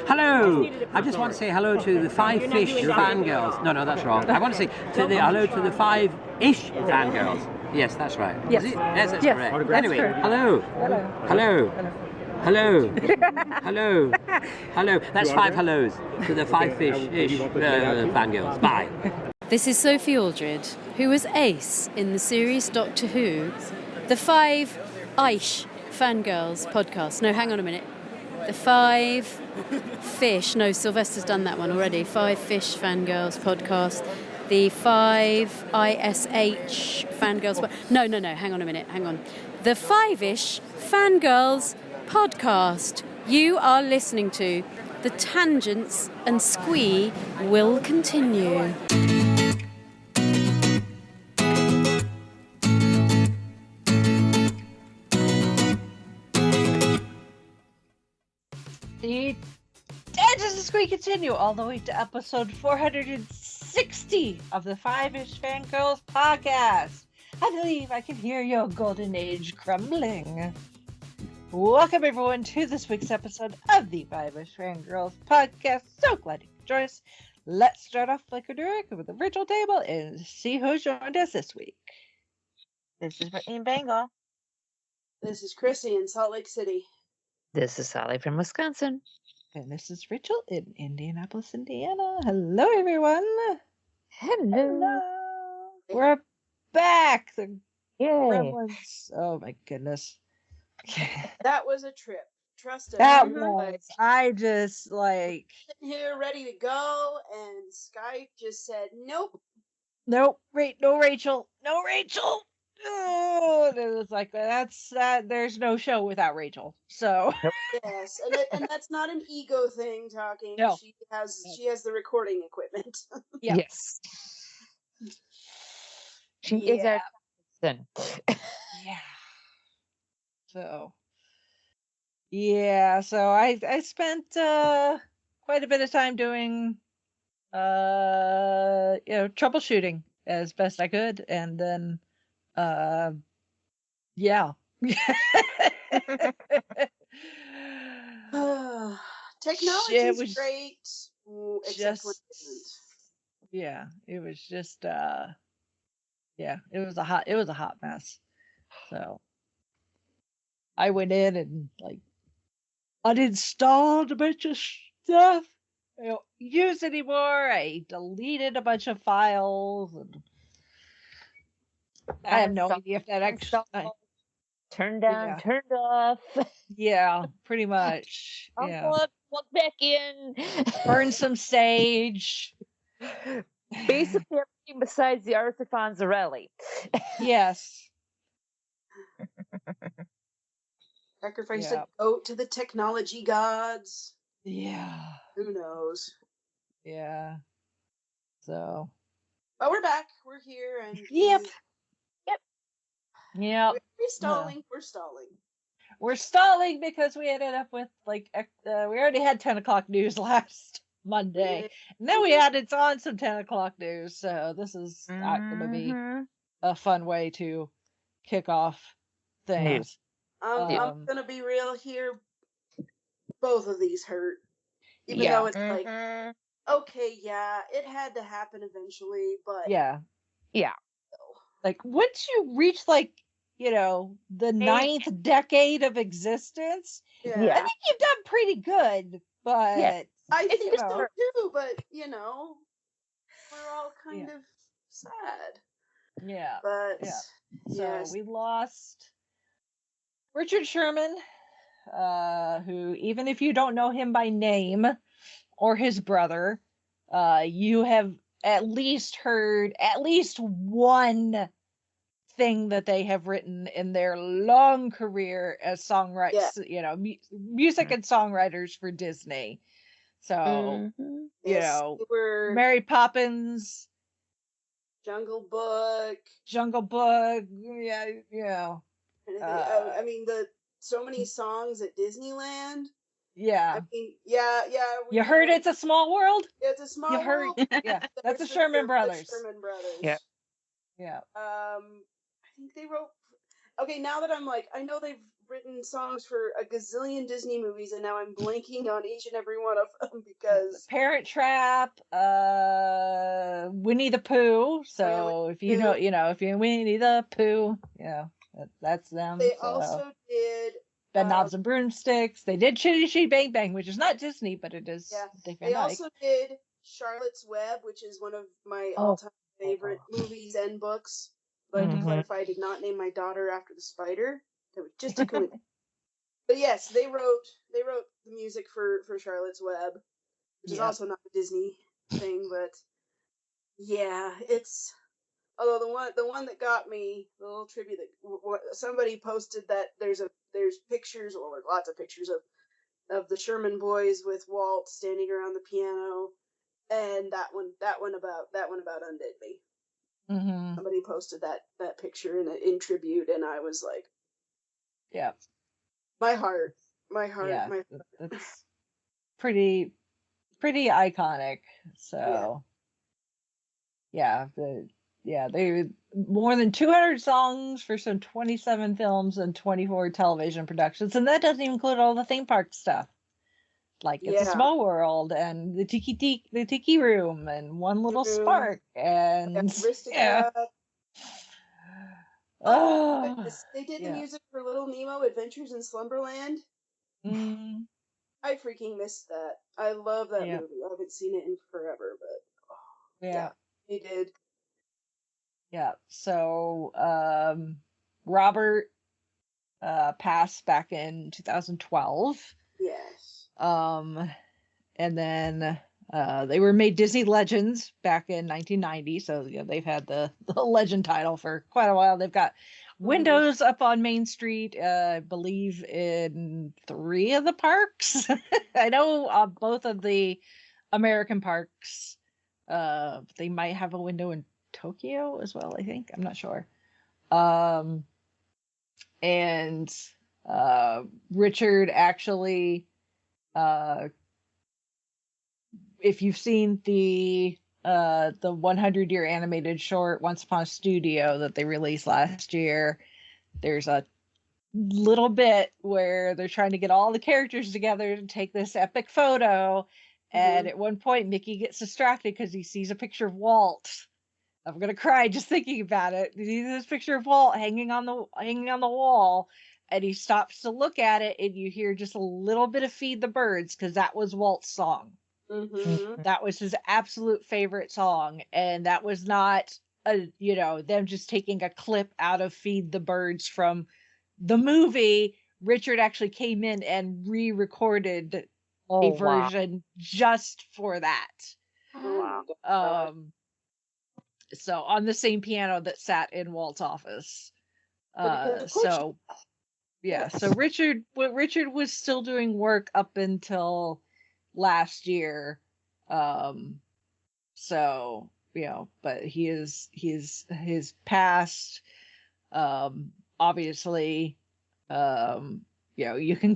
Hello. I just want to say hello to the Fiveish fangirls. No, that's wrong. I want to say hello to the Fiveish fangirls. Yes, that's right. Yes. Yes, that's Yes, correct. that's Anyway, correct. hello. Hello. That's 5 hellos to the Fiveish fangirls. Bye. This is Sophie Aldred, who was Ace in the series Doctor Who, the Fiveish Fangirls podcast. No, hang on a minute. The Fiveish. No, Sylvester's done that one already. Fiveish Fangirls podcast. The Fiveish Fangirls. No. Hang on a minute. Hang on. The Fiveish Fangirls podcast. You are listening to the tangents and squee will continue. The tangents and squee continue all the way to episode 460 of the Fiveish Fangirls podcast. I believe I can hear your golden age crumbling. Welcome everyone to this week's episode of the Fiveish Fangirls podcast. So glad you could join us. Let's start off like we're doing with the virtual table and see who joined us this week. This is Brittany in Bengal. This is Chrissy in Salt Lake City. This is Sally from Wisconsin. And this is Rachel in Indianapolis, Indiana. Hello everyone. Hello. We're back. The Yay. gremlins. Oh my goodness. That was a trip. Trust us. That We were, was. I just like. sitting here ready to go, and Skype just said, "Nope." Nope. No Rachel. No Rachel. Oh, it was like that's that. There's no show without Rachel. So. Yes, and that's not an ego thing talking. No. She has the recording equipment. Yeah. Yes. She is our person. Yeah. So. Yeah. So I spent quite a bit of time doing troubleshooting as best I could, and then yeah. Technology It is was great, except when it isn't. Yeah, it was just it was a hot mess. So I went in and like uninstalled a bunch of stuff I don't use anymore. I deleted a bunch of files, and I have no idea if that actually Turned down, turned off. yeah, pretty much. Yeah. Plug back in. Burn some sage. Basically everything besides the Arthur Fonzarelli. Yes. Sacrifice Yeah. a goat to the technology gods. Yeah. Who knows? Yeah. So. But we're back. We're here, and Yep. we're stalling. We're stalling. We're stalling because we ended up with we already had 10 o'clock news last Monday. And then we added on some 10 o'clock news. So this is not going to be a fun way to kick off things. I'm gonna be real here. Both of these hurt, even though it's like, okay, yeah, it had to happen eventually, but Yeah. Yeah. Like once you reach the ninth decade of existence, I think you've done pretty good. But I think so too. But we're all kind of sad. Yeah. But So we lost Richard Sherman, who, even if you don't know him by name or his brother, you have at least heard at least one thing that they have written in their long career as songwriters, music and songwriters for Disney. So, Mary Poppins, Jungle Book, yeah. I mean, so many songs at Disneyland. Yeah. I mean, You heard It's a Small World? It's a Small You heard? World. Yeah, that's the Sherman Brothers. Sherman Brothers. Yeah. I think they wrote. Okay, now that I'm like, I know they've written songs for a gazillion Disney movies, and now I'm blanking on each and every one of them because Parent Trap, Winnie the Pooh. So if you know, if you're Winnie the Pooh, that's them. they so. also did Bed Knobs and Broomsticks. They did Chitty Chitty Bang Bang, which is not Disney, but it is. Yeah. Dick Van They Dyke. also did Charlotte's Web, which is one of my all-time favorite movies and books. I'd like to clarify, I did not name my daughter after the spider. That was just a coincidence. But yes, they wrote the music for Charlotte's Web, which is also not a Disney thing, but yeah, it's. Although the one that got me, the little tribute that somebody posted, that there's pictures, or lots of pictures of the Sherman boys with Walt standing around the piano, and that one about undid me. Mm-hmm. Somebody posted that picture in tribute, and I was like, yeah, my heart. Yeah, that's pretty iconic. So they more than 200 songs for some 27 films and 24 television productions, and that doesn't even include all the theme park stuff, like It's a Small World and the Tiki Room and One Little Spark and Aristocrat. Oh, they did the music for Little Nemo Adventures in Slumberland. Mm. I freaking missed that. I love that movie. I haven't seen it in forever, but they did. Yeah. So Robert passed back in 2012. Yes. And then they were made Disney Legends back in 1990. So they've had the legend title for quite a while. They've got windows up on Main Street, I believe in 3 of the parks. I know both of the American parks. They might have a window in Tokyo as well, I think. I'm not sure. And Richard actually, if you've seen the 100-year animated short Once Upon a Studio that they released last year, there's a little bit where they're trying to get all the characters together to take this epic photo, and at one point Mickey gets distracted because he sees a picture of Walt. I'm gonna cry just thinking about it. He sees this picture of Walt hanging on the wall, and he stops to look at it, and you hear just a little bit of Feed the Birds, because that was Walt's song. That was his absolute favorite song, and that was not them just taking a clip out of Feed the Birds from the movie. Richard actually came in and re-recorded a version just for that. Wow. So on the same piano that sat in Walt's office. So Richard was still doing work up until last year. But his past, obviously, you can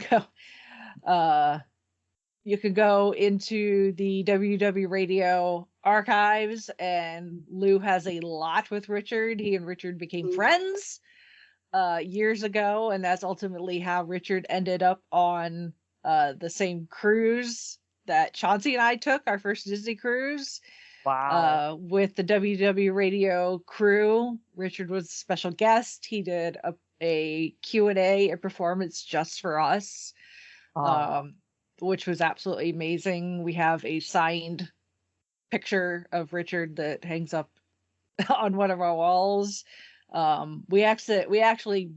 go into the WW Radio archives, and Lou has a lot with Richard. He and Richard became friends years ago, and that's ultimately how Richard ended up on the same cruise that Chauncey and I took, our first Disney cruise. Wow. With the WW Radio crew. Richard was a special guest. He did a Q&A, a performance just for us, which was absolutely amazing. We have a signed picture of Richard that hangs up on one of our walls. We actually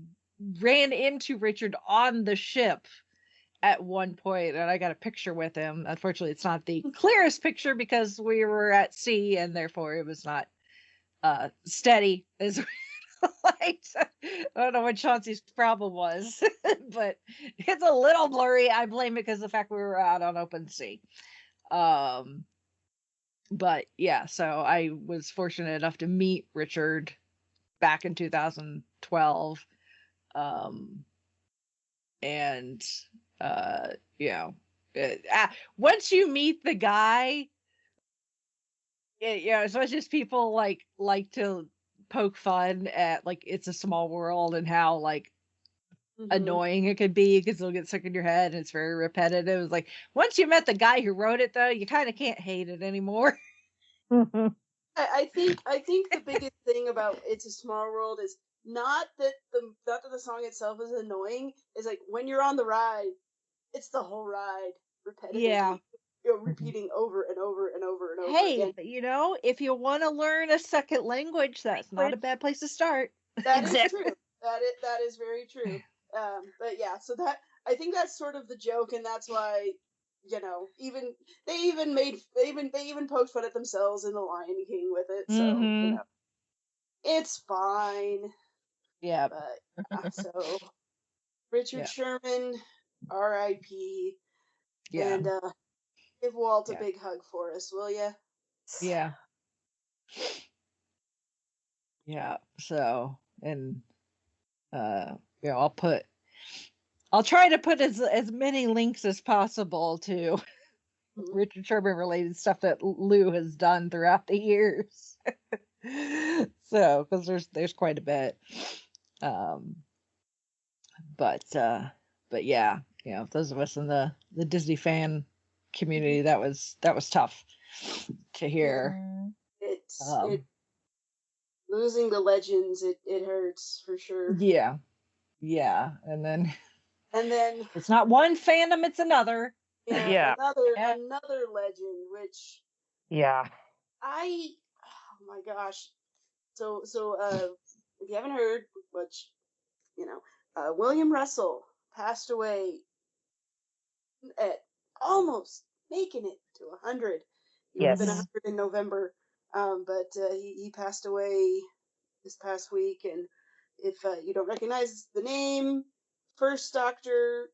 ran into Richard on the ship at one point, and I got a picture with him. Unfortunately, it's not the clearest picture because we were at sea, and therefore it was not steady as liked. I don't know what Chauncey's problem was, but it's a little blurry. I blame it because the fact we were out on open sea. But yeah, so I was fortunate enough to meet Richard back in 2012. Once you meet the guy, as much as people like to poke fun at like It's a Small World and how like annoying it could be because it'll get stuck in your head and it's very repetitive. It's like once you met the guy who wrote it, though, you kind of can't hate it anymore. I think the biggest thing about It's a Small World is not that the song itself is annoying. Is like when you're on the ride, it's the whole ride repetitively. Yeah. You're repeating over and over and over and over Hey, again. but if you want to learn a second language, that's not a bad place to start. That is true. That is very true. But yeah, so that I think that's sort of the joke, and that's why even they even poked fun at themselves in The Lion King with it. So it's fine. Yeah. But so Richard Sherman, R.I.P. Yeah. And give Walt a big hug for us, will ya? Yeah. Yeah. So, and I'll try to put as many links as possible to Richard Sherman related stuff that Lou has done throughout the years. So, because there's quite a bit. But yeah, those of us in the Disney fan community, that was tough to hear. Losing the legends, it hurts for sure. Yeah, and then it's not one fandom, it's another. Another legend, which oh my gosh. So if you haven't heard, which William Russell passed away at almost making it to 100. He would have been 100 in November, but he passed away this past week. And if you don't recognize the name, first Doctor,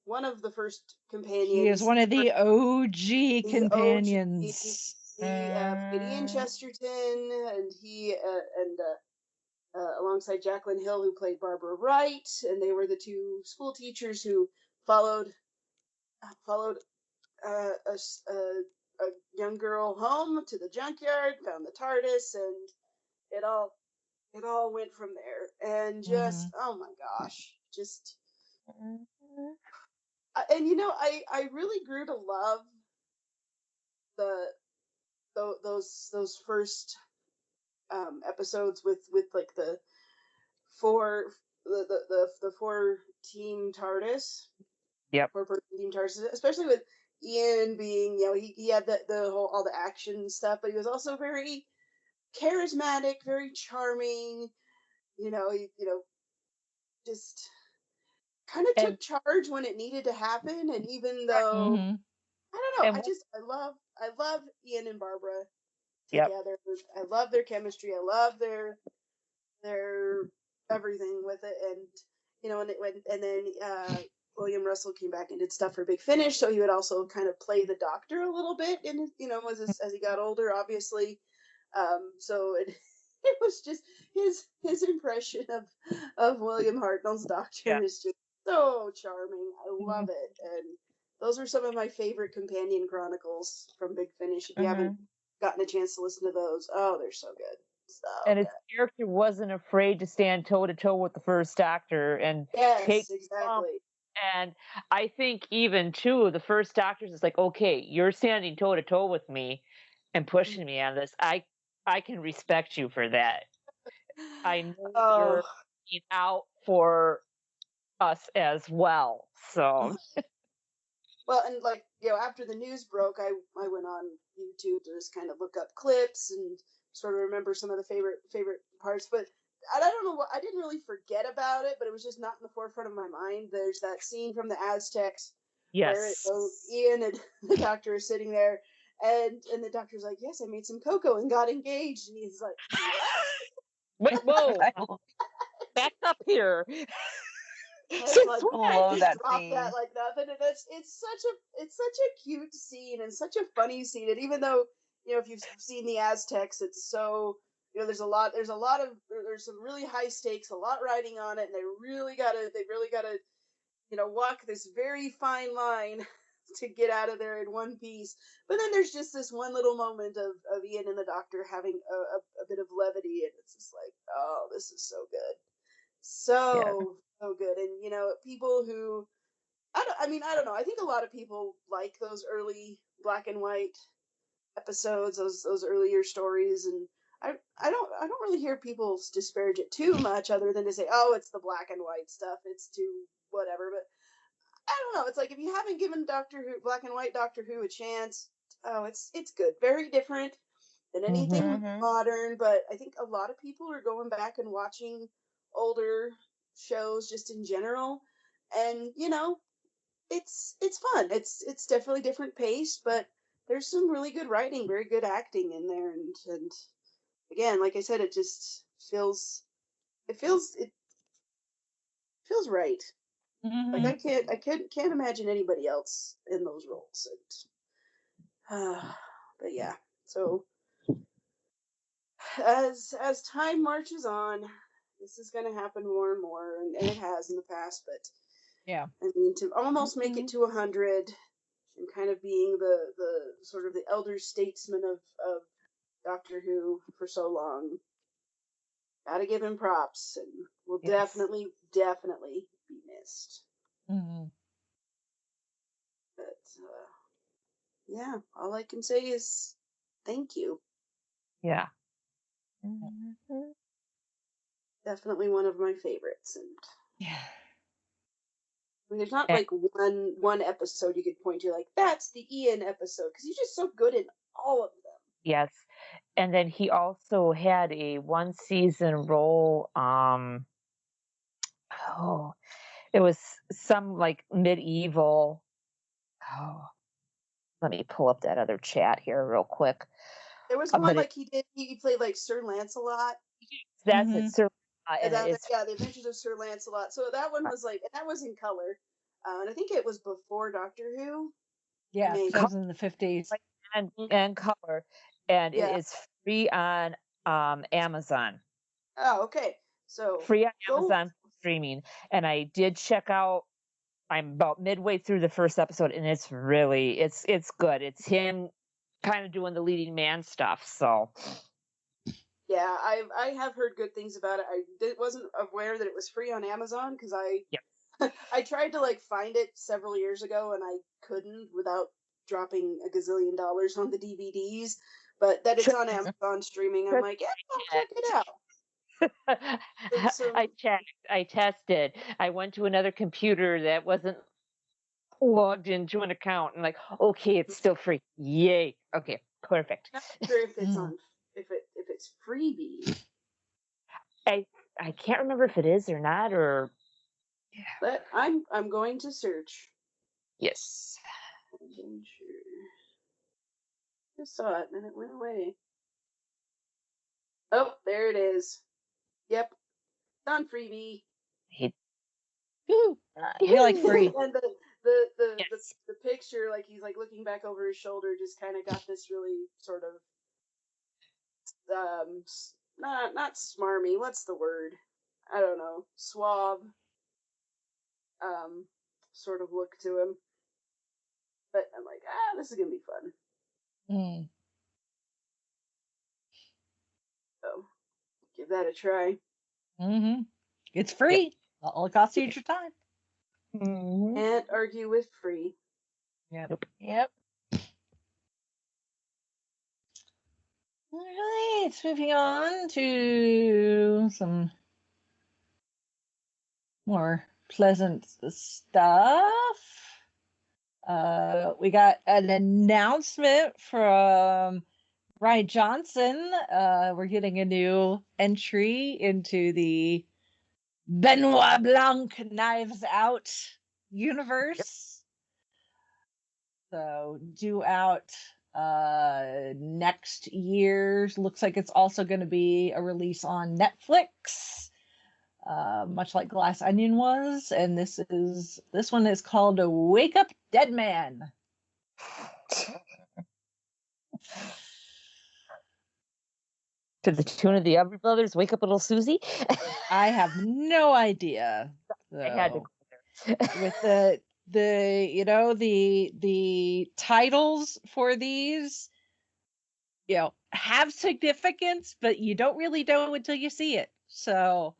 one of the first companions. He is one of the OG companions. Gideon Chesterton, and he alongside Jacqueline Hill, who played Barbara Wright, and they were the two school teachers who followed a young girl home to the junkyard, found the TARDIS, and it all went from there. And just oh my gosh, just and I really grew to love those first episodes with like the four team TARDIS. Yep. 4-person team TARDIS, especially with Ian being, he had the whole all the action stuff, but he was also very charismatic, very charming. He just kind of took charge when it needed to happen, and even though I don't know, I love Ian and Barbara together. I love their chemistry. I love their everything with it, and then William Russell came back and did stuff for Big Finish, so he would also kind of play the Doctor a little bit, and as he got older, obviously. So it was just his impression of William Hartnell's Doctor is just so charming. I love it, and those are some of my favorite companion chronicles from Big Finish. If you haven't gotten a chance to listen to those, they're so good. And his character wasn't afraid to stand toe to toe with the first Doctor and take exactly. And I think even too, the first Doctor's is like, okay, you're standing toe to toe with me and pushing me on this. I can respect you for that. I know you're looking out for us as well. So well, and after the news broke, I went on YouTube to just kind of look up clips and sort of remember some of the favorite parts. But I don't know what, I didn't really forget about it, but it was just not in the forefront of my mind. There's that scene from the Aztecs where Ian and the Doctor are sitting there, and the Doctor's like, "Yes, I made some cocoa and got engaged," and he's like, "Wait, whoa, back up here." Love that drop scene. that like nothing, and it's such a cute scene and such a funny scene. And even though if you've seen the Aztecs, it's so there's some really high stakes, a lot riding on it, and they really gotta walk this very fine line to get out of there in one piece. But then there's just this one little moment of Ian and the Doctor having a bit of levity, and it's just like, oh, this is so good. So so good. And people who I don't know. I think a lot of people like those early black and white episodes, those earlier stories, and I don't really hear people disparage it too much, other than to say, oh, it's the black and white stuff, it's too whatever. But I don't know. It's like, if you haven't given Doctor Who, black and white Doctor Who, a chance, oh, it's good. Very different than anything modern, but I think a lot of people are going back and watching older shows just in general, and it's fun. It's definitely different pace, but there's some really good writing, very good acting in there, and again, like I said, it just feels right. Like I can't imagine anybody else in those roles. And but yeah, so as time marches on, this is going to happen more and more, and it has in the past. But yeah, I mean, to almost make it to 100, and kind of being the sort of the elder statesman of Doctor Who for so long, gotta give him props, and will definitely be missed. But yeah, all I can say is thank you. Yeah. Definitely one of my favorites. And yeah, I mean, there's not like one episode you could point to like, that's the Ian episode, because he's just so good in all of them. Yes. And then he also had a 1-season role. It was some like medieval. Let me pull up that other chat here real quick. There was one like he played like Sir Lancelot. That's it, Sir. The Adventures of Sir Lancelot. So that one was like, and that was in color, and I think it was before Doctor Who. Yeah, it was in the 50s. And color, and it is free on Amazon. Oh, okay. So free on Amazon streaming, and I did check out. I'm about midway through the first episode, and it's really it's good. It's him kind of doing the leading man stuff. So yeah, I have heard good things about it. I wasn't aware that it was free on Amazon, because I tried to like find it several years ago, and I couldn't without dropping a gazillion dollars on the DVDs. But that it's on Amazon streaming, I'm like, yeah, I'll check it out. I checked. I tested. I went to another computer that wasn't logged into an account, and like, okay, it's still free. Yay. Okay, perfect. Not sure if it's on if it's freebie. I can't remember if it is or not, or but I'm going to search. Yes. I saw it and it went away. Oh, there it is. Yep. It's on freebie. You like free. And the picture, like he's like looking back over his shoulder, just kind of got this really sort of not smarmy, what's the word? I don't know. Suave sort of look to him. But I'm like, this is gonna be fun. So give that a try. It's free. All it costs you is your time. Can't argue with free. Yep. All right, moving on to some more pleasant stuff. We got an announcement from Ryan Johnson. We're getting a new entry into the Benoit Blanc Knives Out universe. So due out next year. Looks like it's also going to be a release on Netflix, much like Glass Onion was. And this one is called Wake Up Dead Man. To the tune of the Every Brothers, Wake Up Little Susie? I have no idea. So, I had to go there. With the titles for these, have significance, but you don't really know until you see it. So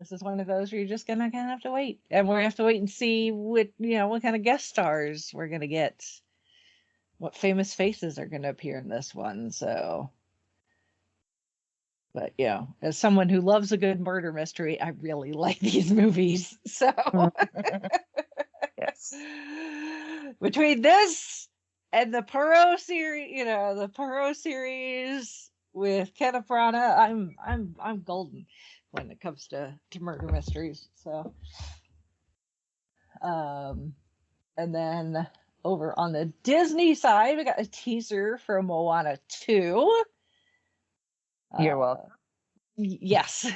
This is one of those where you're just gonna have to wait, and we're gonna have to wait and see what kind of guest stars we're gonna get, what famous faces are gonna appear in this one. So, but as someone who loves a good murder mystery, I really like these movies. So, Yes. between this and the Poirot series, the Poirot series with Kenneth Branagh, I'm golden when it comes to murder mysteries. So, and then over on the Disney side, we got a teaser for Moana 2. You're welcome. Yes.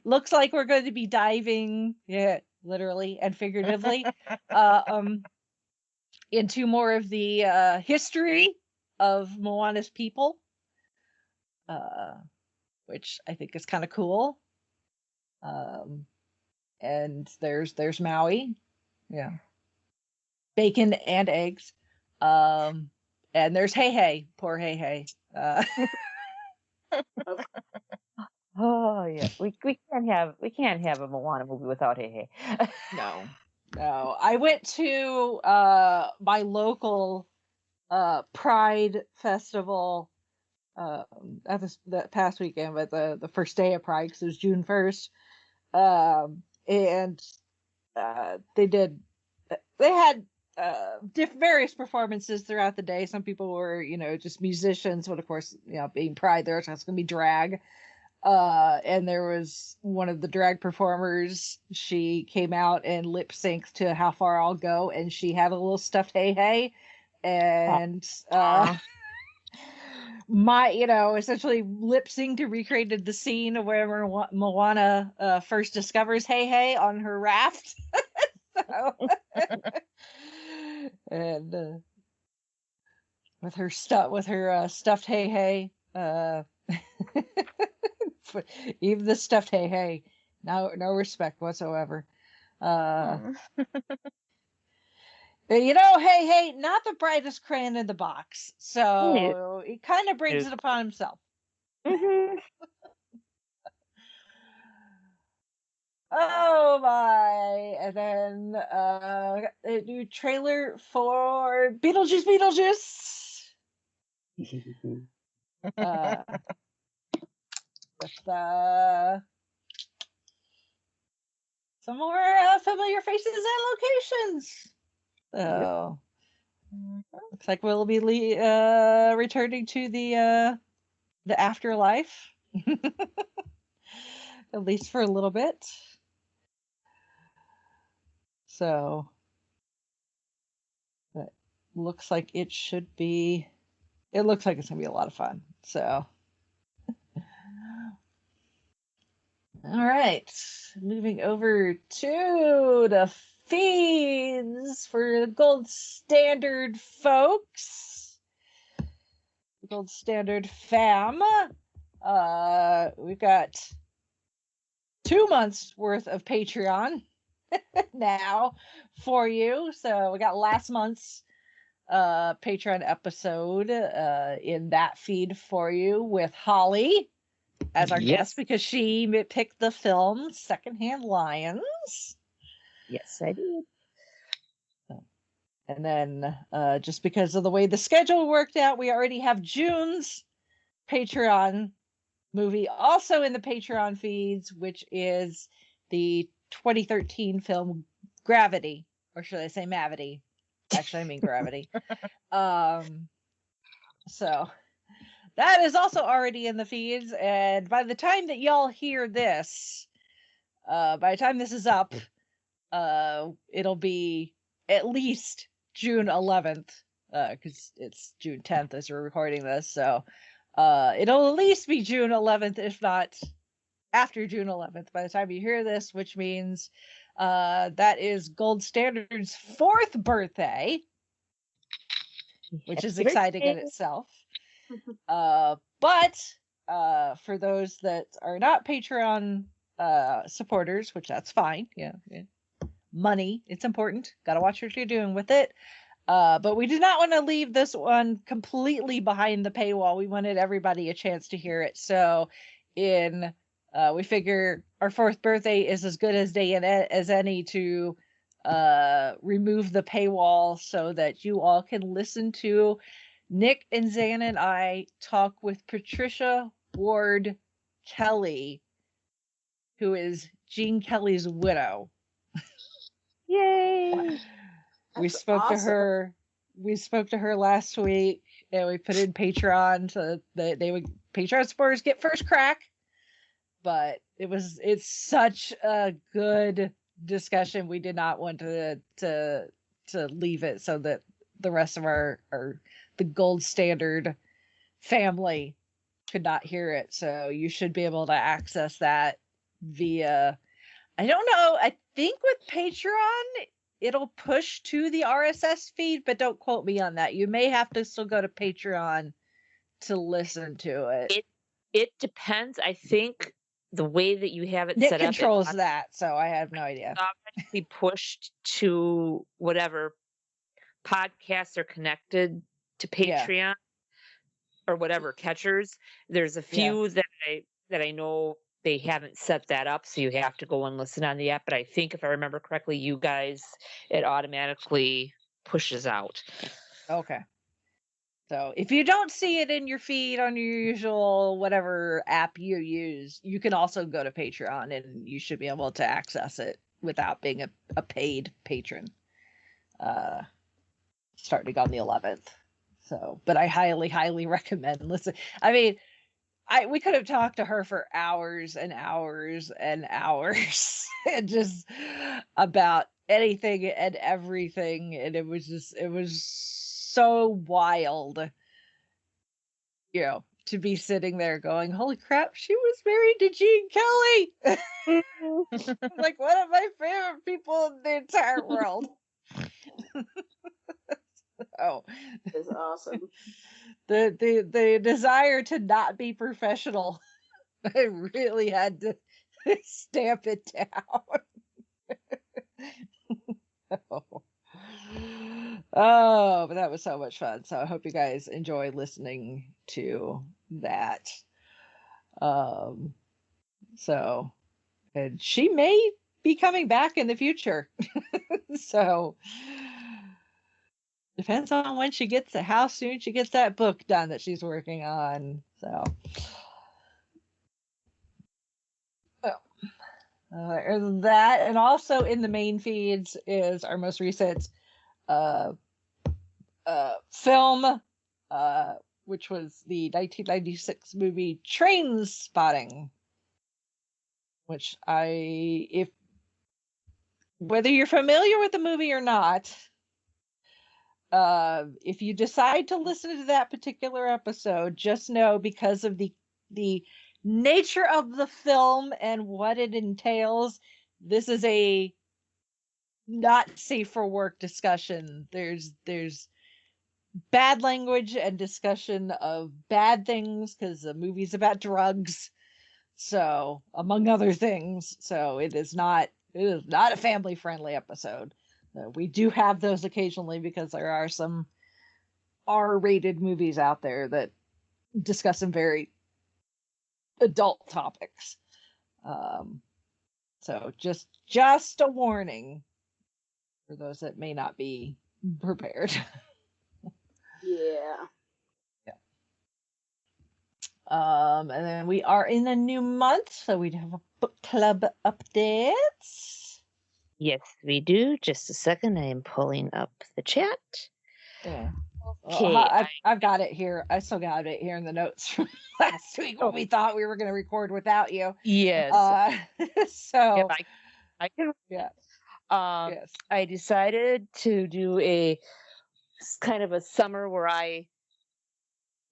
Looks like we're going to be diving, literally and figuratively, into more of the history of Moana's people, which I think is kind of cool. And there's Maui, bacon and eggs, and there's Hey, poor Hey. Oh yeah, we can't have a Moana movie without Hey. No. I went to my local Pride festival at the past weekend, but the first day of Pride, because it was June 1st. And they had various performances throughout the day. Some people were, just musicians, but of course, being Pride, there's going to be drag. And there was one of the drag performers. She came out and lip synced to How Far I'll Go, and she had a little stuffed Hey, and essentially lip synced and recreated the scene of where Moana first discovers Hey on her raft. So, and with her stuffed Hey, even the stuffed Hey, no respect whatsoever. Hey, not the brightest crayon in the box, so he kind of brings it upon himself. Mm-hmm. Oh my! And then a new trailer for Beetlejuice. With some more familiar faces and locations. So looks like we'll be returning to the afterlife, at least for a little bit. So it looks like it should be. It looks like it's gonna be a lot of fun. So. All right, moving over to the feeds for the Gold Standard folks. The Gold Standard fam. We've got 2 months worth of Patreon now for you. So we got last month's Patreon episode in that feed for you with Holly as our guest, because she picked the film Secondhand Lions. Yes, I did. And then just because of the way the schedule worked out, we already have June's Patreon movie also in the Patreon feeds, which is the 2013 film Gravity, or should I say Mavity? Actually, I mean Gravity. So that is also already in the feeds, and by the time that y'all hear this, by the time this is up, it'll be at least June 11th, because it's June 10th as we're recording this, so it'll at least be June 11th, if not after June 11th, by the time you hear this, which means that is Gold Standard's 4th birthday, which is exciting in itself. But for those that are not Patreon supporters, which that's fine, yeah. Money, it's important. Gotta watch what you're doing with it. But we did not want to leave this one completely behind the paywall. We wanted everybody a chance to hear it. So in We figure our 4th birthday is as good as day as any to remove the paywall so that you all can listen to Nick and Zan and I talk with Patricia Ward Kelly, who is Gene Kelly's widow. Yay! We That's spoke to awesome. her. We spoke to her last week, and we put in Patreon so that they would Patreon supporters get first crack. But it's such a good discussion. We did not want to leave it so that the rest of our the gold standard family could not hear it. So you should be able to access that via, I don't know, I think with Patreon it'll push to the RSS feed, but don't quote me on that. You may have to still go to Patreon to listen to it. It depends. I think the way that you have it Nick set up, controls that, so I have no idea. Automatically pushed to whatever podcasts are connected to Patreon or whatever catchers. There's a few that I know they haven't set that up, so you have to go and listen on the app. But I think if I remember correctly, you guys, it automatically pushes out. Okay. So if you don't see it in your feed on your usual whatever app you use, you can also go to Patreon and you should be able to access it without being a paid patron. Starting on the 11th. So, but I highly, highly recommend listen. I mean, we could have talked to her for hours and hours and hours and just about anything and everything. And it was so wild, to be sitting there going, holy crap, she was married to Gene Kelly. Like one of my favorite people in the entire world. Oh, It's awesome. The desire to not be professional, I really had to stamp it down. Oh, but that was so much fun. So I hope you guys enjoy listening to that. So, and she may be coming back in the future. So depends on when she gets how soon she gets that book done that she's working on. So that, and also in the main feeds is our most recent film, which was the 1996 movie Trainspotting, which whether you're familiar with the movie or not, if you decide to listen to that particular episode, just know because of the nature of the film and what it entails, this is a not safe for work discussion. There's bad language and discussion of bad things because the movie's about drugs, so among other things. So it is not a family friendly episode. We do have those occasionally because there are some R-rated movies out there that discuss some very adult topics. So just a warning for those that may not be prepared. Yeah. And then we are in a new month, so we have a book club updates. Yes, we do. Just a second. I am pulling up the chat. Yeah. Okay. Well, I've got it here. I still got it here in the notes from last week when we thought we were going to record without you. Yes. So I can. Yeah. Yes. I decided to do a kind of a summer where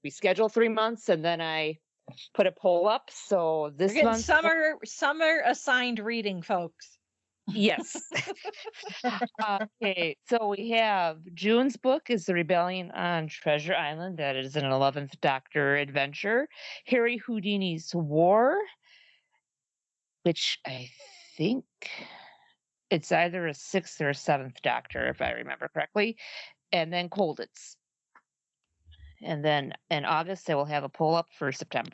we schedule 3 months and then I put a poll up. So this month, summer assigned reading, folks. Yes. Okay, so we have June's book is The Rebellion on Treasure Island. That is an 11th Doctor adventure. Harry Houdini's War, which I think it's either a 6th or a 7th Doctor, if I remember correctly. And then Colditz. And then in August, I will have a poll up for September.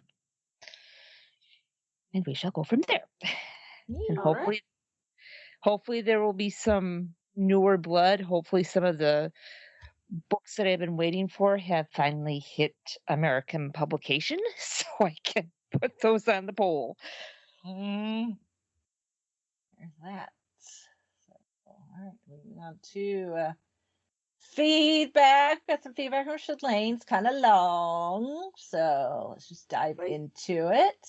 and we shall go from there. And All hopefully there will be some newer blood. Hopefully some of the books that I've been waiting for have finally hit American publication, so I can put those on the poll. There's that. So, all right, moving on to feedback. Got some feedback from Shalane. It's kind of long, so let's just dive into it.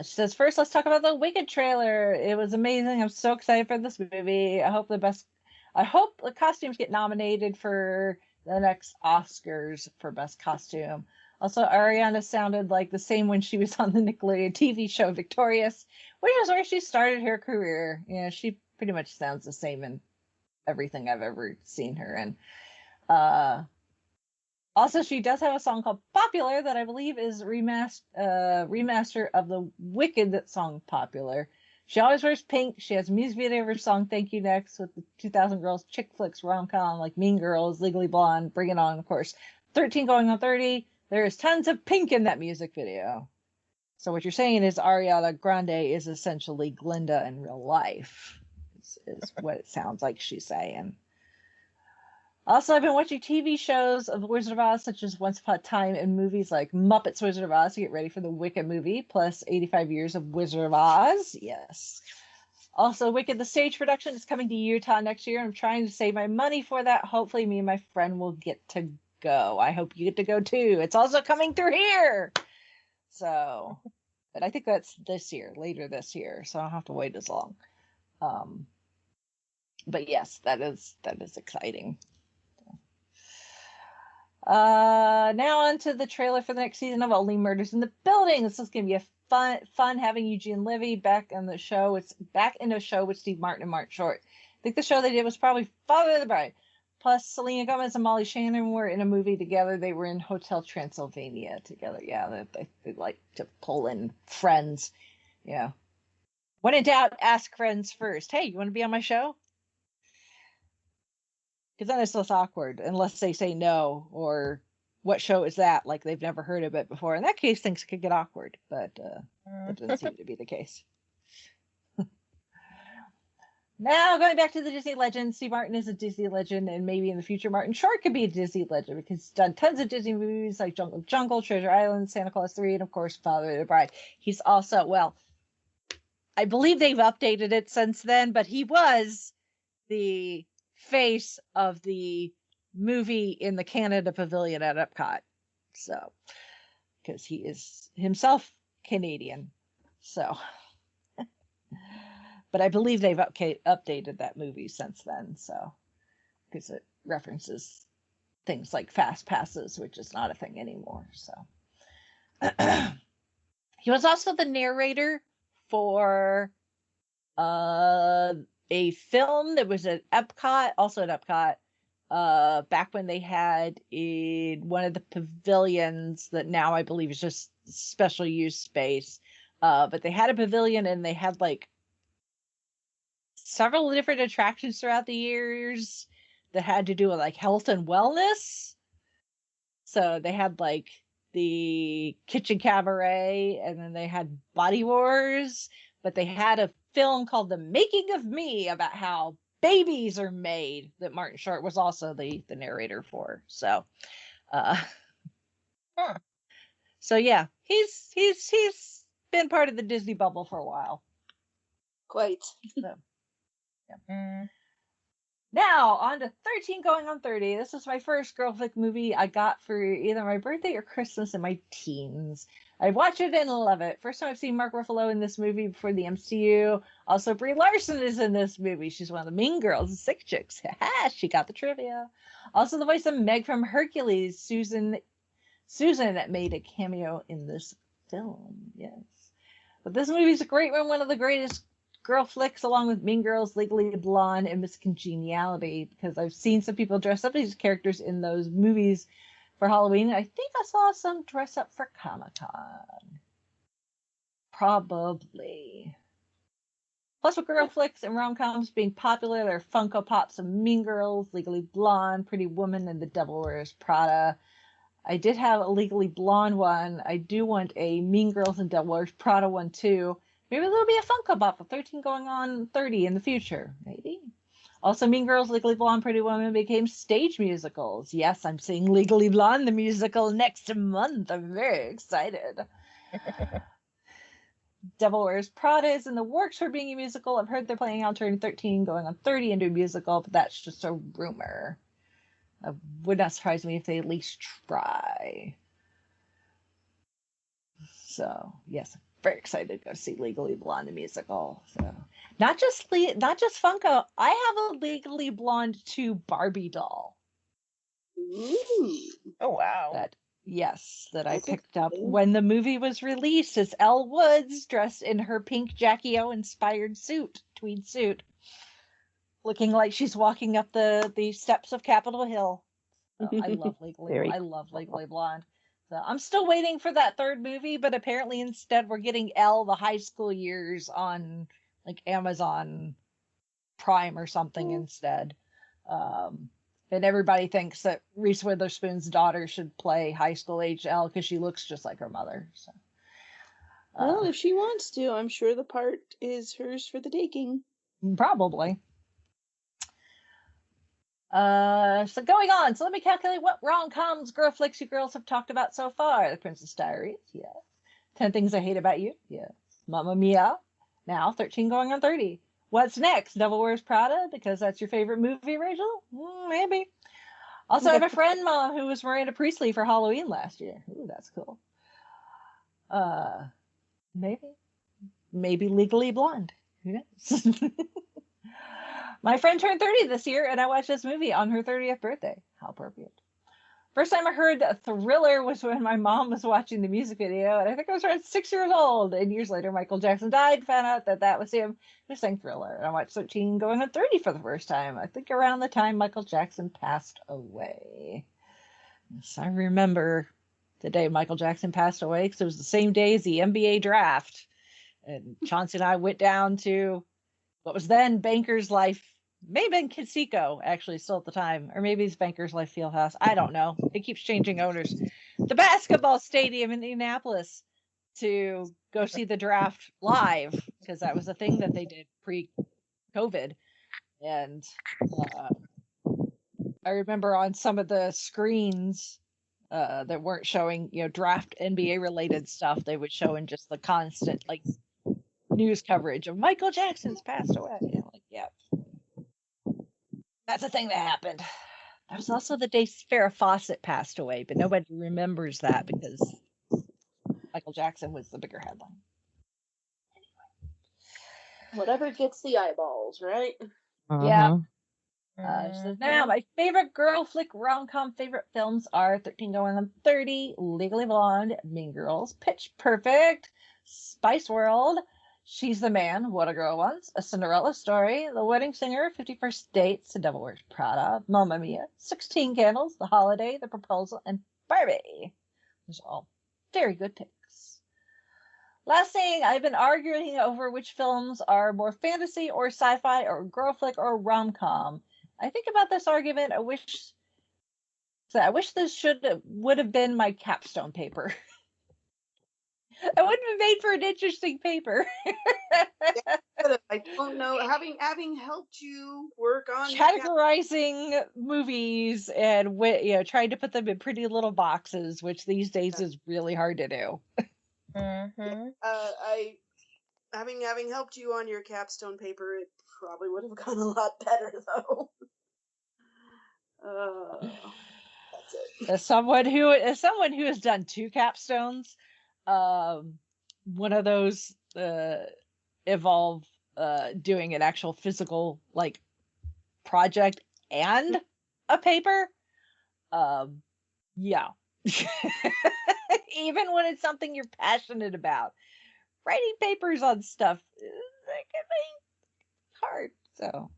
She says, first, let's talk about the Wicked trailer. It was amazing. I'm so excited for this movie. I hope the costumes get nominated for the next Oscars for Best Costume. Also, Ariana sounded like the same when she was on the Nickelodeon TV show Victorious, which is where she started her career. You know, she pretty much sounds the same in everything I've ever seen her in. Also, she does have a song called Popular that I believe is remaster of the Wicked song Popular. She always wears pink. She has a music video of her song Thank You Next with the 2000 Girls chick flicks rom-com like Mean Girls, Legally Blonde, Bring It On, of course. 13 Going on 30. There is tons of pink in that music video. So what you're saying is Ariana Grande is essentially Glinda in real life, is what it sounds like she's saying. Also, I've been watching TV shows of the Wizard of Oz, such as Once Upon a Time, and movies like Muppets Wizard of Oz to get ready for the Wicked movie, plus 85 years of Wizard of Oz. Yes. Also, Wicked, the stage production, is coming to Utah next year. I'm trying to save my money for that. Hopefully, me and my friend will get to go. I hope you get to go, too. It's also coming through here. So, but I think that's later this year, so I don't have to wait as long. But yes, that is exciting. Now on to the trailer for the next season of Only Murders in the Building. This is going to be a fun having Eugene Levy back in the show. It's back in a show with Steve Martin and Martin Short. I think the show they did was probably Father of the Bride. Plus, Selena Gomez and Molly Shannon were in a movie together. They were in Hotel Transylvania together. Yeah, they like to pull in friends. Yeah. When in doubt, ask friends first. Hey, you want to be on my show? Because then it's less awkward, unless they say no, or what show is that? Like they've never heard of it before. In that case, things could get awkward, but that doesn't seem to be the case. Now, going back to the Disney legend, Steve Martin is a Disney legend, and maybe in the future, Martin Short could be a Disney legend because he's done tons of Disney movies like Jungle, Treasure Island, Santa Claus 3, and of course, Father of the Bride. He's also, well, I believe they've updated it since then, but he was the face of the movie in the Canada Pavilion at Epcot. So, because he is himself Canadian. So, but I believe they've updated that movie since then. So, because it references things like fast passes, which is not a thing anymore. So, he was also the narrator for a film that was at Epcot, back when they had in one of the pavilions that now I believe is just special use space. But they had a pavilion and they had like several different attractions throughout the years that had to do with like health and wellness. So they had like the Kitchen Cabaret, and then they had Body Wars, but they had a film called The Making of Me about how babies are made that Martin Short was also the narrator for. So, so yeah, he's been part of the Disney bubble for a while. Quite. So, yeah. Now, on to 13 Going on 30. This is my first girl flick movie I got for either my birthday or Christmas in my teens. I watch it and love it. First time I've seen Mark Ruffalo in this movie before the MCU. Also, Brie Larson is in this movie. She's one of the mean girls, the sick chicks. She got the trivia. Also, the voice of Meg from Hercules, Susan that made a cameo in this film. Yes. But this movie's a great one of the greatest girl flicks, along with Mean Girls, Legally Blonde, and Miss Congeniality, because I've seen some people dress up as characters in those movies for Halloween. I think I saw some dress up for Comic-Con. Probably. Plus, with girl flicks and rom-coms being popular, there are Funko Pops of Mean Girls, Legally Blonde, Pretty Woman, and The Devil Wears Prada. I did have a Legally Blonde one. I do want a Mean Girls and Devil Wears Prada one too. Maybe there'll be a Funko Pop of 13 going on 30 in the future. Maybe. Also, Mean Girls, Legally Blonde, Pretty Woman became stage musicals. Yes, I'm seeing Legally Blonde, the musical, next month. I'm very excited. Devil Wears Prada is in the works for being a musical. I've heard they're planning on turning 13, going on 30 into a musical, but that's just a rumor. It would not surprise me if they at least try. So, yes, I'm very excited to go see Legally Blonde, the musical. So, not just Funko. I have a Legally Blonde 2 Barbie doll. Ooh. Oh wow. That I That's picked up exciting. when the movie was released. It's Elle Woods dressed in her pink Jackie O inspired tweed suit, looking like she's walking up the steps of Capitol Hill. So I love Legally Blonde. So I'm still waiting for that third movie, but apparently instead we're getting Elle the high school years on like Amazon Prime or something instead. And everybody thinks that Reese Witherspoon's daughter should play high school age Elle because she looks just like her mother. So, Well, if she wants to, I'm sure the part is hers for the taking. probably. So going on. So let me calculate what rom-coms, girl flicks you girls have talked about so far. The Princess Diaries, yes. 10 Things I Hate About You, yes. Mamma Mia, now 13 going on 30. What's next? Devil Wears Prada, because that's your favorite movie, Rachel? Maybe. Also, I have a friend, Mom, who was Miranda Priestley for Halloween last year. Ooh, that's cool. Maybe Legally Blonde. Who knows? My friend turned 30 this year, and I watched this movie on her 30th birthday. How appropriate. First time I heard Thriller was when my mom was watching the music video, and I think I was around 6 years old. And years later, Michael Jackson died, found out that was him who sang Thriller. And I watched 13 going on 30 for the first time. I think around the time Michael Jackson passed away. Yes, I remember the day Michael Jackson passed away, because it was the same day as the NBA draft. And Chauncey and I went down to what was then Bankers Life. Maybe in Conseco, actually, still at the time. Or maybe it's Bankers Life Fieldhouse. I don't know. It keeps changing owners. The basketball stadium in Indianapolis to go see the draft live, because that was a thing that they did pre-COVID. And I remember on some of the screens that weren't showing, draft NBA related stuff, they would show in just the constant, like, news coverage of Michael Jackson's passed away. Yeah. That's a thing that happened. That was also the day Farrah Fawcett passed away, but nobody remembers that because Michael Jackson was the bigger headline. Anyway. Whatever gets the eyeballs, right? Yeah. So now my favorite girl flick rom-com favorite films are 13 going on 30, Legally Blonde, Mean Girls, Pitch Perfect, Spice World, She's the Man, What a Girl Wants, A Cinderella Story, The Wedding Singer, 51st Dates, The Devil Wears Prada, Mamma Mia, 16 Candles, The Holiday, The Proposal, and Barbie. Those are all very good picks. Last thing, I've been arguing over which films are more fantasy or sci-fi or girl flick or rom-com. I think about this argument. I wish this would have been my capstone paper. I wouldn't have made for an interesting paper. I don't know. Having helped you work on categorizing movies and trying to put them in pretty little boxes, which these days is really hard to do. Having helped you on your capstone paper, it probably would have gone a lot better though. That's it. As someone who has done 2 capstones, one of those involve doing an actual physical like project and a paper. Yeah. Even when it's something you're passionate about, writing papers on stuff that can be hard. So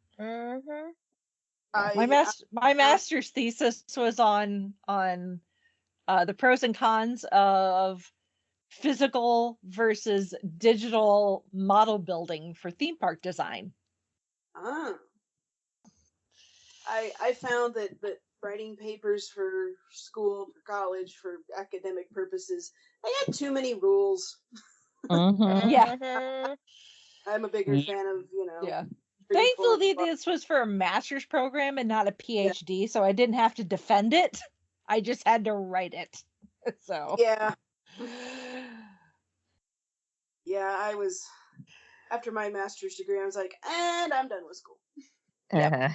my master's thesis was on the pros and cons of physical versus digital model building for theme park design. I found that writing papers for school, for college, for academic purposes. I had too many rules. Yeah. I'm a bigger fan of, Yeah. pretty Thankfully, form. this was for a master's program and not a PhD, so I didn't have to defend it. I just had to write it. So. Yeah. Yeah, I was, after my master's degree, I was like, and I'm done with school. Yeah.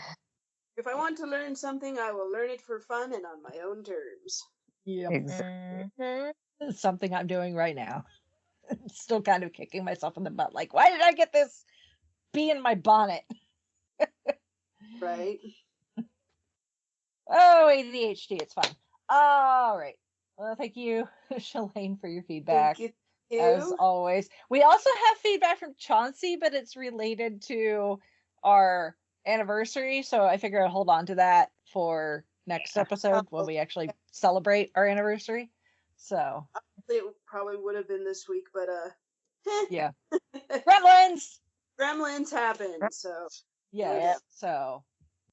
If I want to learn something, I will learn it for fun and on my own terms. Yep. Exactly. It's something I'm doing right now. Still kind of kicking myself in the butt. Like, why did I get this bee in my bonnet? Right. Oh, ADHD, it's fun. All right. Well, thank you, Shalane, for your feedback. Thank you. As always. We also have feedback from Chauncey, but it's related to our anniversary. So I figure I'll hold on to that for next episode when we actually celebrate our anniversary. So It probably would have been this week, but yeah. Gremlins happen, so yeah. So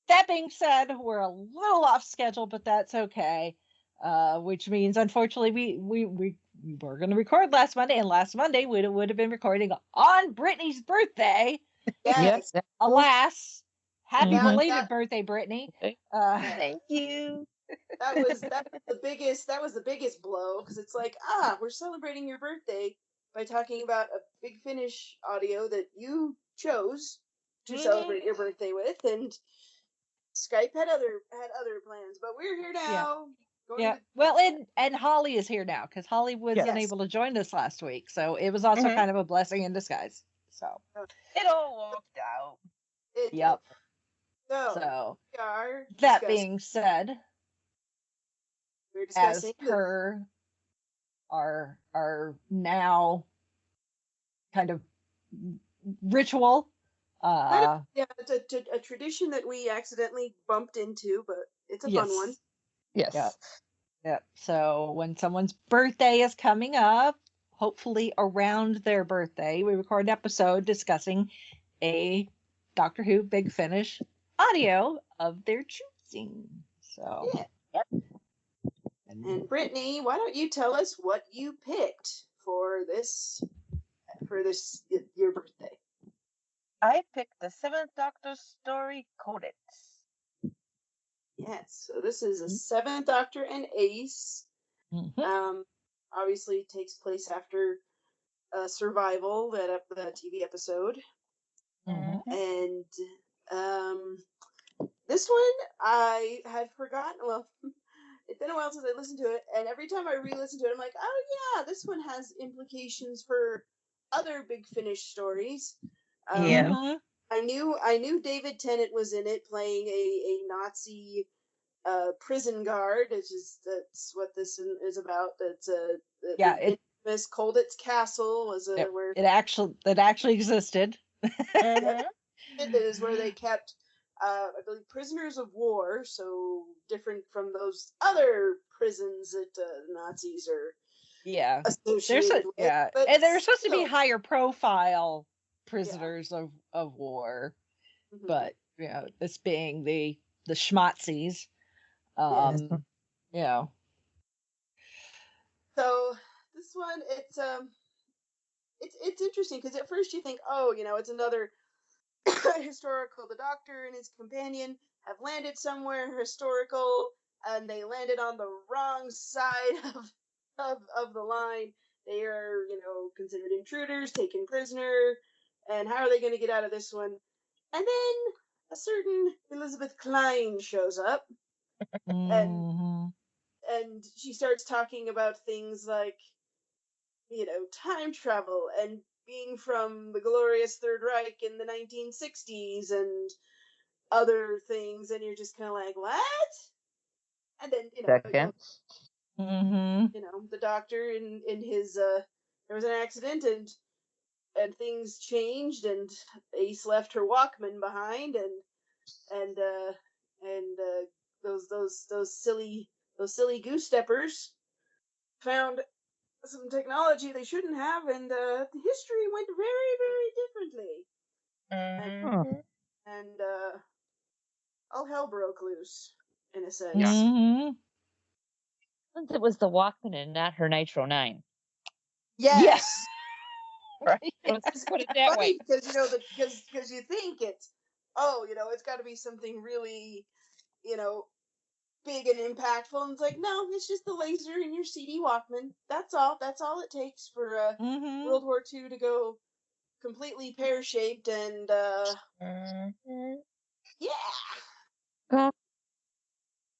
that being said, we're a little off schedule, but that's okay. Which means unfortunately we were going to record last Monday, and last Monday we would have been recording on Brittany's birthday. yes. Alas, happy Mhm. belated birthday, Brittany. Thank you. That was the biggest blow, because it's like, we're celebrating your birthday by talking about a Big Finish audio that you chose to celebrate your birthday with, and Skype had other plans, but we're here now. Yeah. Well, and Holly is here now, because Holly was unable to join us last week, so it was also kind of a blessing in disguise. So it all worked out. Yep. So we are that being said, we're discussing as per our now kind of ritual. It's a tradition that we accidentally bumped into, but it's a fun one. Yes. Yep. So when someone's birthday is coming up, hopefully around their birthday, we record an episode discussing a Doctor Who Big Finish audio of their choosing. So And Brittany, why don't you tell us what you picked for this your birthday? I picked the Seventh Doctor's story, Colditz. Yes, so this is a Seventh Doctor and Ace. Obviously takes place after Survival, that TV episode. And this one I had forgotten. Well, it's been a while since I listened to it, and every time I re-listen to it, I'm like, oh yeah, this one has implications for other Big Finish stories. I knew David Tennant was in it, playing a Nazi prison guard. That's what this is about. That's the infamous Colditz Castle was where it actually existed. It is where they kept, I believe, prisoners of war. So different from those other prisons that Nazis are associated with. And they're supposed to be higher profile prisoners of war, but this being the schmatzis. So this one, it's interesting, because at first you think, oh, it's another historical. The Doctor and his companion have landed somewhere historical, and they landed on the wrong side of the line. They are, considered intruders, taken prisoner, and how are they going to get out of this one? And then a certain Elizabeth Klein shows up, and she starts talking about things like, time travel and being from the glorious Third Reich in the 1960s and other things, and you're just kind of like, what? And then, the Doctor in his there was an accident, and things changed, and Ace left her Walkman behind, and those silly goose steppers found some technology they shouldn't have, and the history went very, very differently. And all hell broke loose. in a sense. Mhm. Since it was the Walkman and not her Nitro 9. Yes. Right. Let's put it It's that funny way. because because you think it's it's got to be something really big and impactful, and it's like, no, it's just the laser in your CD Walkman. That's all it takes for Mhm. World War II to go completely pear-shaped and yeah. Uh,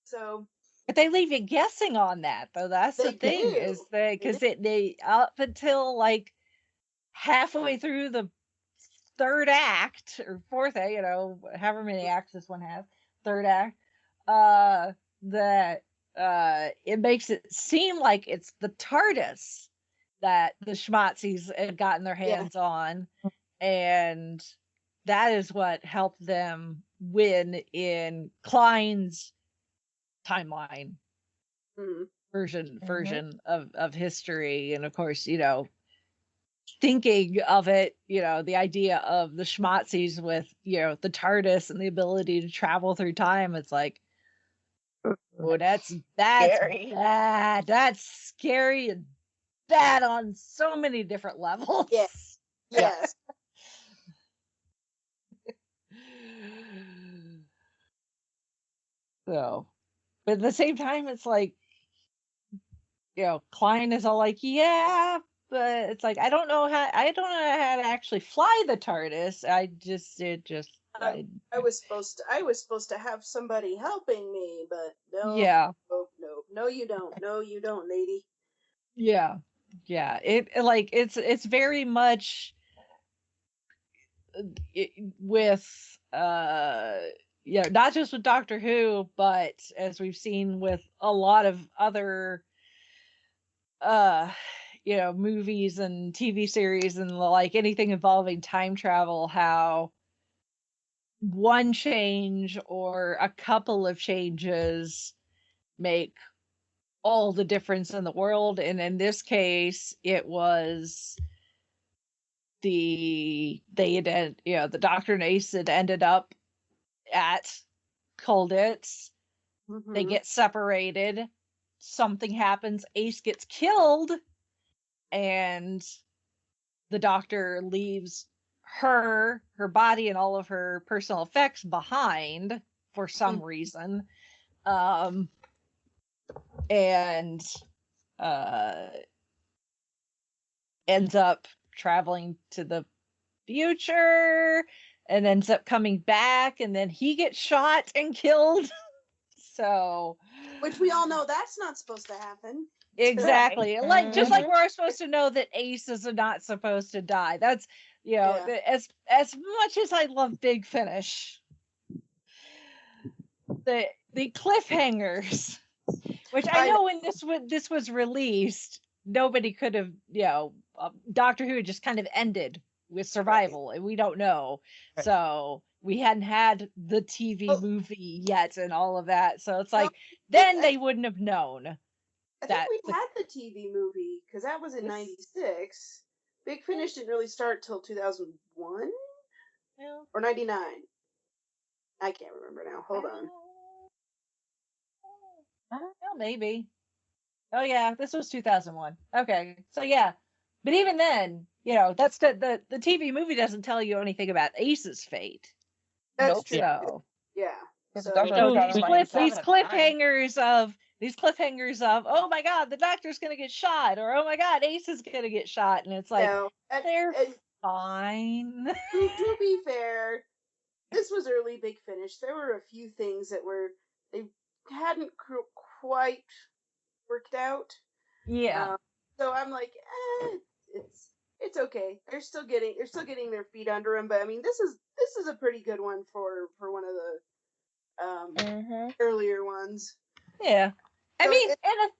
So But they leave you guessing on that, though. That's the they thing, do. is that because they up until like halfway through the third act or fourth act, however many acts this one has, third act, that it makes it seem like it's the TARDIS that the Schmatzis had gotten their Yeah. hands on, and that is what helped them win in Klein's timeline Mhm. version of history. And of course, thinking of it, the idea of the Schmatzis with, the TARDIS and the ability to travel through time, it's like, oh, that's Scary. bad. That's scary and bad on so many different levels. Yeah. Yes. So, but at the same time, it's like, Klein is all like, yeah, but it's like, I don't know how to actually fly the TARDIS. I was supposed to have somebody helping me, but no. Yeah. No, you don't. No, you don't, lady. Yeah. It's very much with not just with Doctor Who, but as we've seen with a lot of other movies and TV series and like anything involving time travel, how one change or a couple of changes make all the difference in the world. And in this case, it was the Doctor and Ace had ended up at Colditz. Mm-hmm. They get separated. Something happens. Ace gets killed, and the Doctor leaves her body and all of her personal effects behind for some reason. And ends up traveling to the future and ends up coming back, and then he gets shot and killed. So, which we all know that's not supposed to happen. Exactly. Like, just like we're supposed to know that Ace is not supposed to die. That's, as much as I love Big Finish, the cliffhangers, which I know when this was released, nobody could have, Doctor Who just kind of ended with survival, and we don't know. Right. So we hadn't had the TV movie yet and all of that. So it's like, then they wouldn't have known. I think we had the TV movie because that was in '96. Big Finish didn't really start till 2001 or '99. I can't remember now. Hold on. Well, maybe. Oh yeah, this was 2001. Okay, so yeah, but even then, that's the TV movie doesn't tell you anything about Ace's fate. That's true. So, yeah. So these cliffhangers of, oh my God, the Doctor's gonna get shot, or oh my God, Ace is gonna get shot, and it's like, they're fine. To be fair, this was early Big Finish. There were a few things that they hadn't quite worked out. Yeah. So I'm like, it's okay. They're still getting their feet under them. But I mean, this is a pretty good one for one of the earlier ones. Yeah. So I mean, and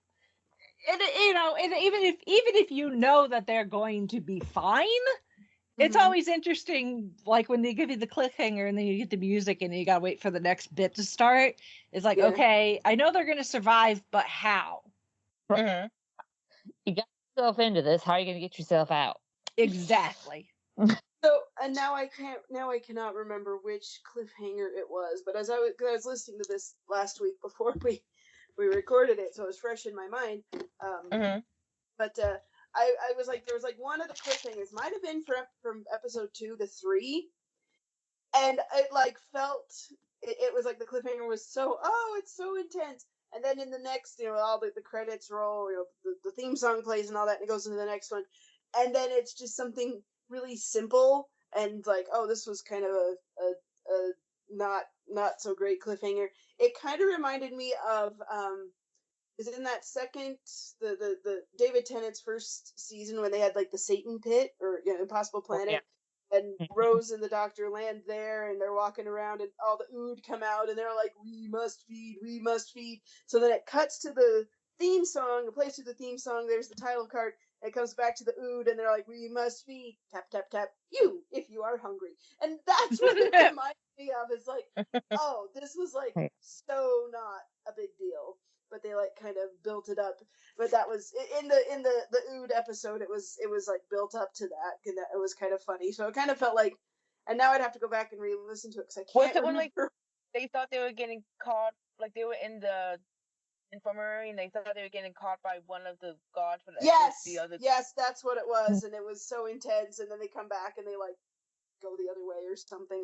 even if you know that they're going to be fine, it's always interesting, like when they give you the cliffhanger and then you get the music and you gotta wait for the next bit to start. It's like, okay, I know they're gonna survive, but how? You got yourself into this. How are you gonna get yourself out? Exactly. So, and now I cannot remember which cliffhanger it was, but as I was listening to this last week before we recorded it, so it was fresh in my mind. But I was like, there was like one of the cliffhangers might have been from episode 2 to 3, and it like felt it was like the cliffhanger was it's so intense, and then in the next, all the credits roll, the theme song plays and all that, and it goes into the next one, and then it's just something really simple and like, oh, this was kind of a not so great cliffhanger. It kind of reminded me of is in that second the David Tennant's first season when they had like the Satan pit or Impossible Planet, and Rose and the Doctor land there, and they're walking around, and all the ood come out, and they're like, we must feed. So then it cuts to the theme song, it plays to the theme song. There's the title card. It comes back to the ood, and they're like, we must feed, tap, tap, tap, you, if you are hungry. And that's what it reminds me of, is like, oh, this was like so not a big deal, but they like kind of built it up. But that was, in the ood episode, it was like built up to that, and it was kind of funny. So it kind of felt like, and now I'd have to go back and re-listen to it, because I can't remember. Was it when, like, they thought they were getting caught, like they were in the infirmary, and they thought they were getting caught by one of the gods, but yes, that's what it was, and it was so intense, and then they come back and they like go the other way or something.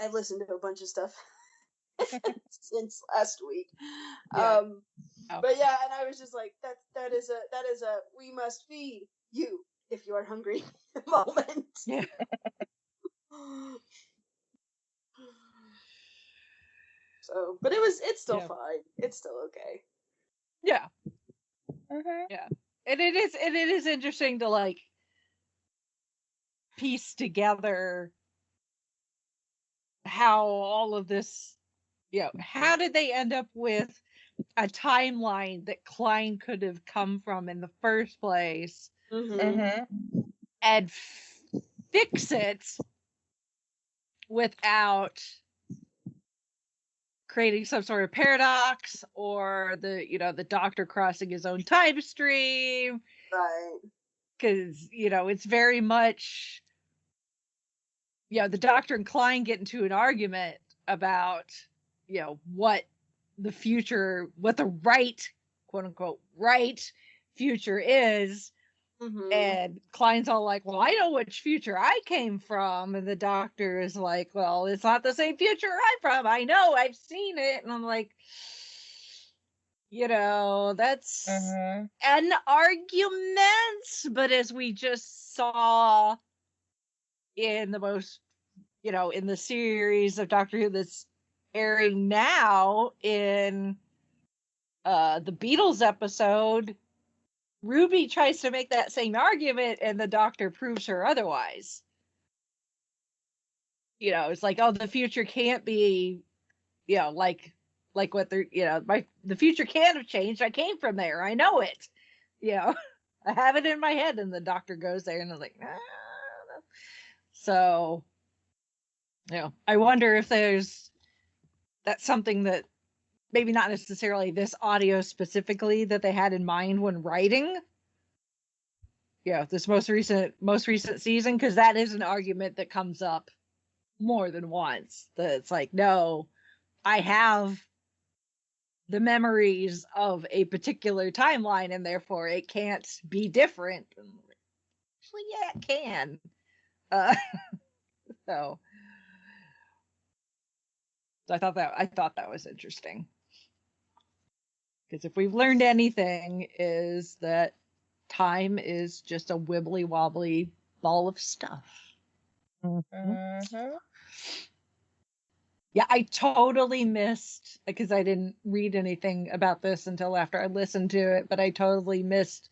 I've listened to a bunch of stuff since last week, but yeah, and I was just like, that is a we must feed you if you are hungry moment. Yeah. So, but it's still fine. It's still okay. Yeah. Yeah. And it is interesting to like piece together how all of this, how did they end up with a timeline that Klein could have come from in the first place, and fix it without creating some sort of paradox, or the Doctor crossing his own time stream, right? Because it's very much the Doctor and Klein get into an argument about what the right, quote unquote, right future is. And Klein's all like, well, I know which future I came from. And the Doctor is like, well, it's not the same future I'm from. I know, I've seen it. And I'm like, that's an argument. But as we just saw in the most, in the series of Doctor Who that's airing now, in the Beatles episode, Ruby tries to make that same argument, and the Doctor proves her otherwise. It's like, oh, the future can't be, like what they're, the future can't have changed. I came from there. I know it. I have it in my head, and the Doctor goes there, and I'm like, ah. So, I wonder if that's something that maybe not necessarily this audio specifically that they had in mind when writing. This most recent season, because that is an argument that comes up more than once. That it's like, no, I have the memories of a particular timeline, and therefore it can't be different. Actually, yeah, it can. So I thought that was interesting. Because if we've learned anything, is that time is just a wibbly wobbly ball of stuff. Yeah, I totally missed, because I didn't read anything about this until after I listened to it, but I totally missed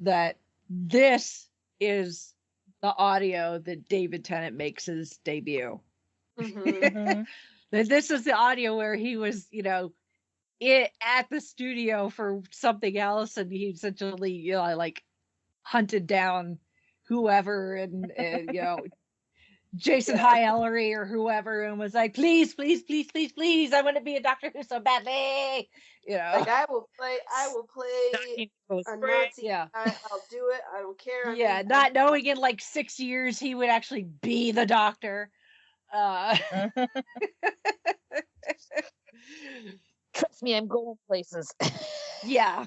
that this is the audio that David Tennant makes his debut. That this is the audio where he was, at the studio for something else, and he essentially like hunted down whoever and Jason High Ellery or whoever, and was like, please, please, please, please, please, I want to be a Doctor Who so badly. You know, Like I will play a Nazi. Yeah. I'll do it. I don't care. Yeah, not knowing in like 6 years he would actually be the Doctor. Trust me, I'm going places. Yeah.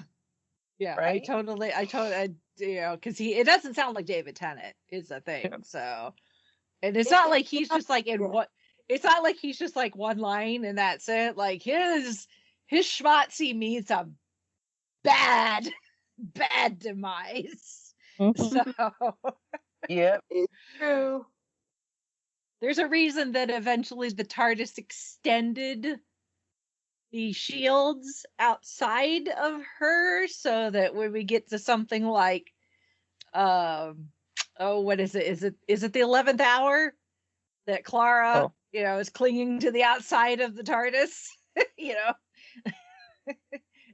Right? You know, because it doesn't sound like David Tennant is the thing. Yeah. So, and it's not like he's just like in what. It's not like he's just like one line and that's it. Like his schmatzy means a bad demise. So Yep. It's true. there's a reason that eventually the TARDIS extended the shields outside of her, so that when we get to something like what is it? Is it the 11th hour that Clara, you know, is clinging to the outside of the TARDIS, you know,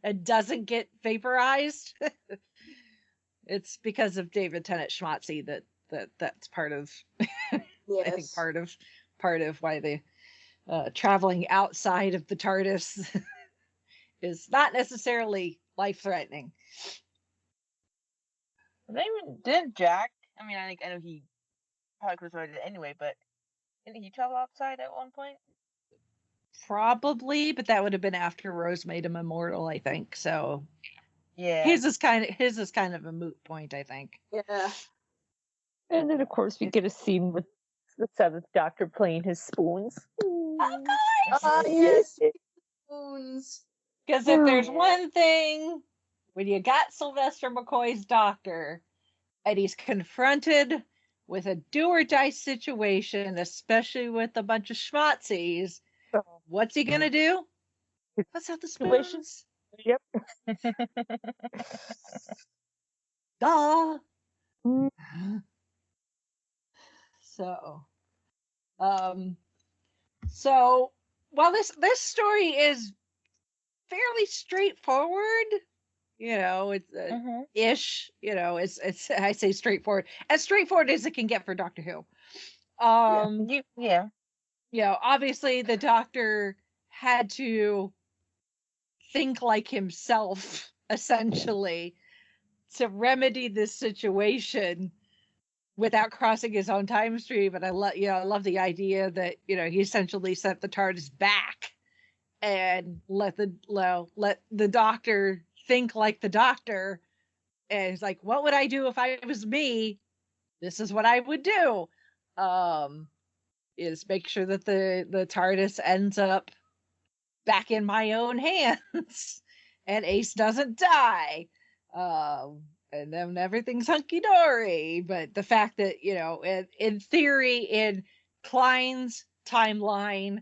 and doesn't get vaporized? It's because of David Tennant schmatzy that's part of Yes. I think part of why the traveling outside of the TARDIS is not necessarily life-threatening. Didn't Jack? I mean, I know he probably could have started it anyway, but didn't he travel outside at one point? Probably, but that would have been after Rose made him immortal, I think. So Yeah. his is kind of a moot point, I think. Yeah. And then, of course, we get a scene with the 7th Doctor playing his spoons. Yes. Spoons. Because if there's one thing, when you got Sylvester McCoy's Doctor, and he's confronted with a do-or-die situation, especially with a bunch of schmatzes, what's he gonna do? What's out the spoons? Yep. Duh. So while this story is fairly straightforward, you know, it's ish, you know, it's I say straightforward as it can get for Doctor Who. Yeah. You know, obviously the Doctor had to think like himself, essentially, to remedy this situation without crossing his own time stream. But I love the idea that, you know, he essentially sent the TARDIS back and let the Doctor think like the Doctor. And it's like, what would I do if I was me? This is what I would do. Is make sure that the TARDIS ends up back in my own hands and Ace doesn't die. And then everything's hunky-dory. But the fact that, you know, in theory, in Klein's timeline,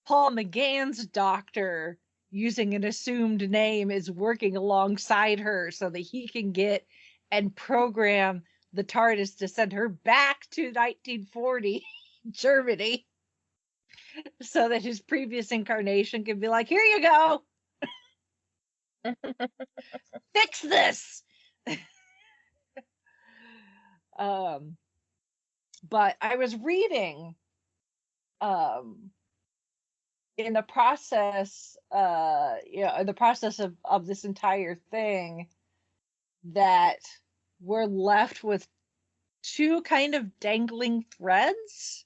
Paul McGann's Doctor, using an assumed name, is working alongside her so that he can get and program the TARDIS to send her back to 1940 Germany, so that his previous incarnation can be like, here you go. Fix this. But I was reading in the process of this entire thing, that we're left with two kind of dangling threads,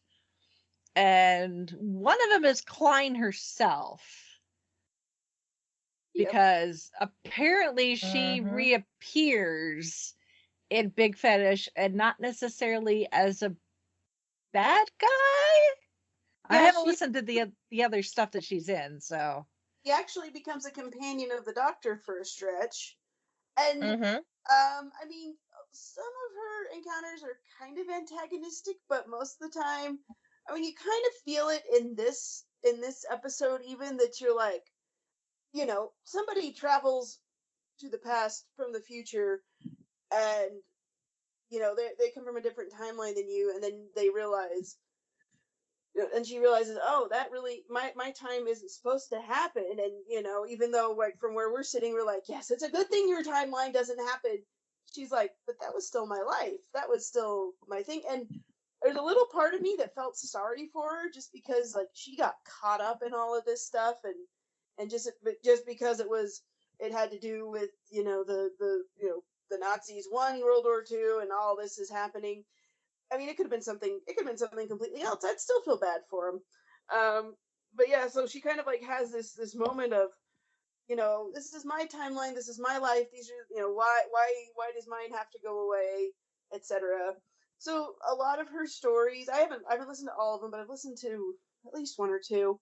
and one of them is Klein herself, because apparently she reappears in Big Finish, and not necessarily as a bad guy. I haven't listened to the other stuff that she's in, so He actually becomes a companion of the Doctor for a stretch, and I mean, some of her encounters are kind of antagonistic, but most of the time, I mean, you kind of feel it in this episode, even, that you're like, you know, somebody travels to the past from the future, and you know they come from a different timeline than you, and then they realize, you know, and she realizes, oh, that really my time isn't supposed to happen, and you know, even though like from where we're sitting, we're like, yes, it's a good thing your timeline doesn't happen. She's like, but that was still my life. That was still my thing. And there's a little part of me that felt sorry for her, just because like she got caught up in all of this stuff, and just because it had to do with the Nazis won World War II and all this is happening. I mean, it could have been something completely else. I'd still feel bad for him. But yeah, so she kind of like has this moment of, this is my timeline, this is my life. These are, why does mine have to go away, etc. So a lot of her stories, I haven't listened to all of them, but I've listened to at least one or two.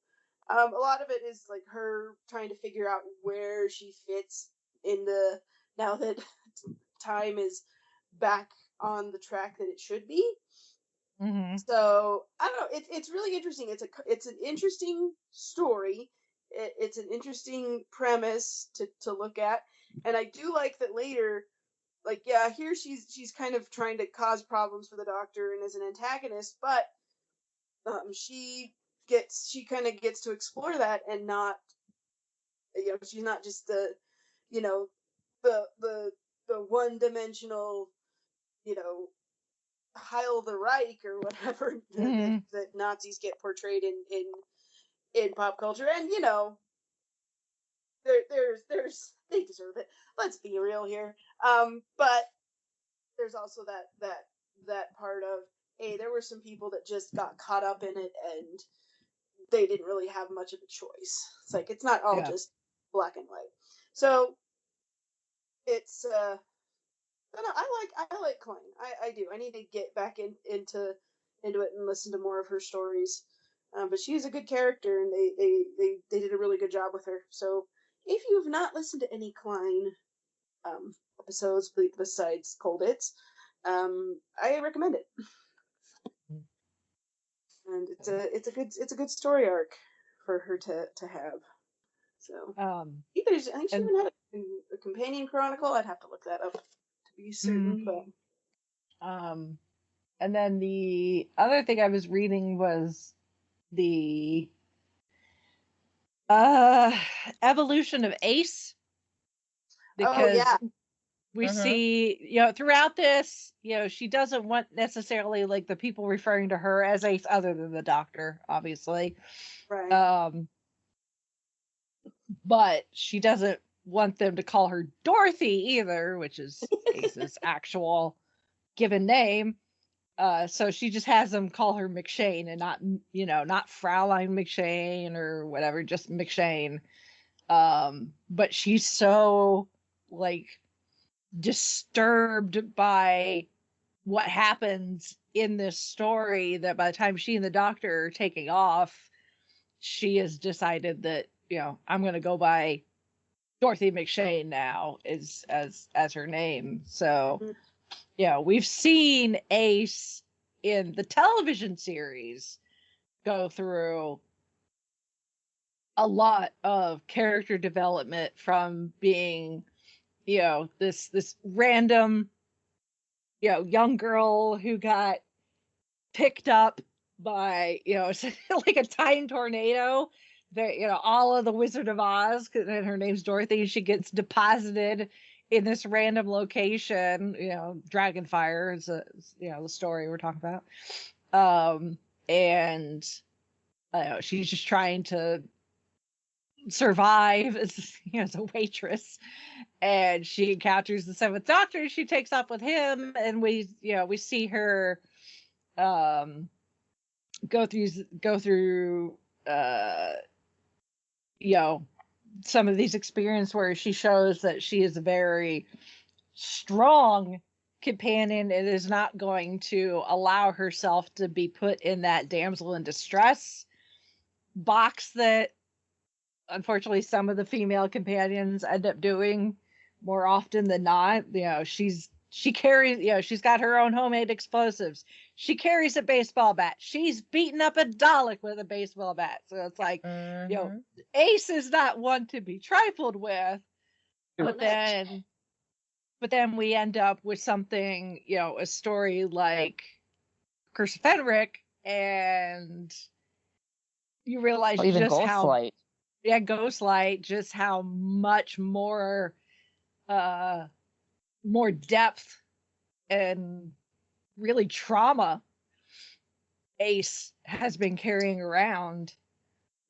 A lot of it is like her trying to figure out where she fits in now that time is back on the track that it should be. Mm-hmm. So I don't know. It's really interesting. It's an interesting story. It's an interesting premise to look at, and I do like that later. Like, yeah, here she's kind of trying to cause problems for the Doctor and as an antagonist, but she kind of gets to explore that and not, she's not just the one-dimensional, Heil the Reich or whatever that Nazis get portrayed in pop culture. And there's they deserve it. Let's be real here. But there's also that part of, hey, there were some people that just got caught up in it and they didn't really have much of a choice. It's like, it's not all just black and white. So it's I like Klein. I do. I need to get back into it and listen to more of her stories. But she's a good character, and they did a really good job with her. So if you have not listened to any Klein episodes besides Colditz, I recommend it. And it's a good story arc for her to have. So I think she even had a companion chronicle. I'd have to look that up to be certain. But and then the other thing I was reading was the evolution of Ace, because we see, throughout this, she doesn't want necessarily like the people referring to her as Ace other than the Doctor, obviously. Right. But she doesn't want them to call her Dorothy either, which is Ace's actual given name. So she just has them call her McShane and not Fraulein McShane or whatever, just McShane. But she's so like disturbed by what happens in this story that by the time she and the Doctor are taking off, she has decided that, I'm going to go by Dorothy McShane now as her name. So, we've seen Ace in the television series go through a lot of character development from being, this random, young girl who got picked up by, like a time tornado. All of the Wizard of Oz, and her name's Dorothy, she gets deposited in this random location. Dragonfire is the story we're talking about. And she's just trying to survive as a waitress, and she encounters the Seventh Doctor. She takes up with him, and we see her go through some of these experiences where she shows that she is a very strong companion and is not going to allow herself to be put in that damsel in distress box that unfortunately some of the female companions end up doing more often than not. She carries, she's got her own homemade explosives. She carries a baseball bat. She's beaten up a Dalek with a baseball bat. So it's like, Ace is not one to be trifled with. But then we end up with something, a story like Curse of Fenric, and you realize just Ghostlight. Ghostlight, just how much more depth and really trauma Ace has been carrying around,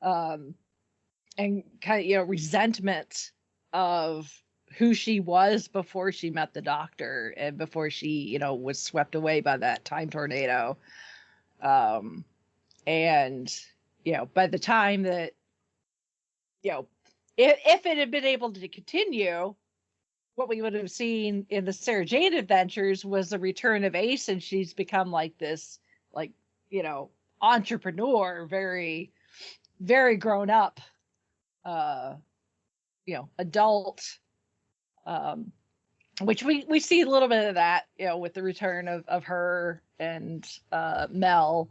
and kind of, resentment of who she was before she met the Doctor and before she, was swept away by that time tornado. And, by the time that, if it had been able to continue, what we would have seen in the Sarah Jane adventures was the return of Ace, and she's become like this, entrepreneur, very, very grown up, adult, which we see a little bit of that, with the return of her and Mel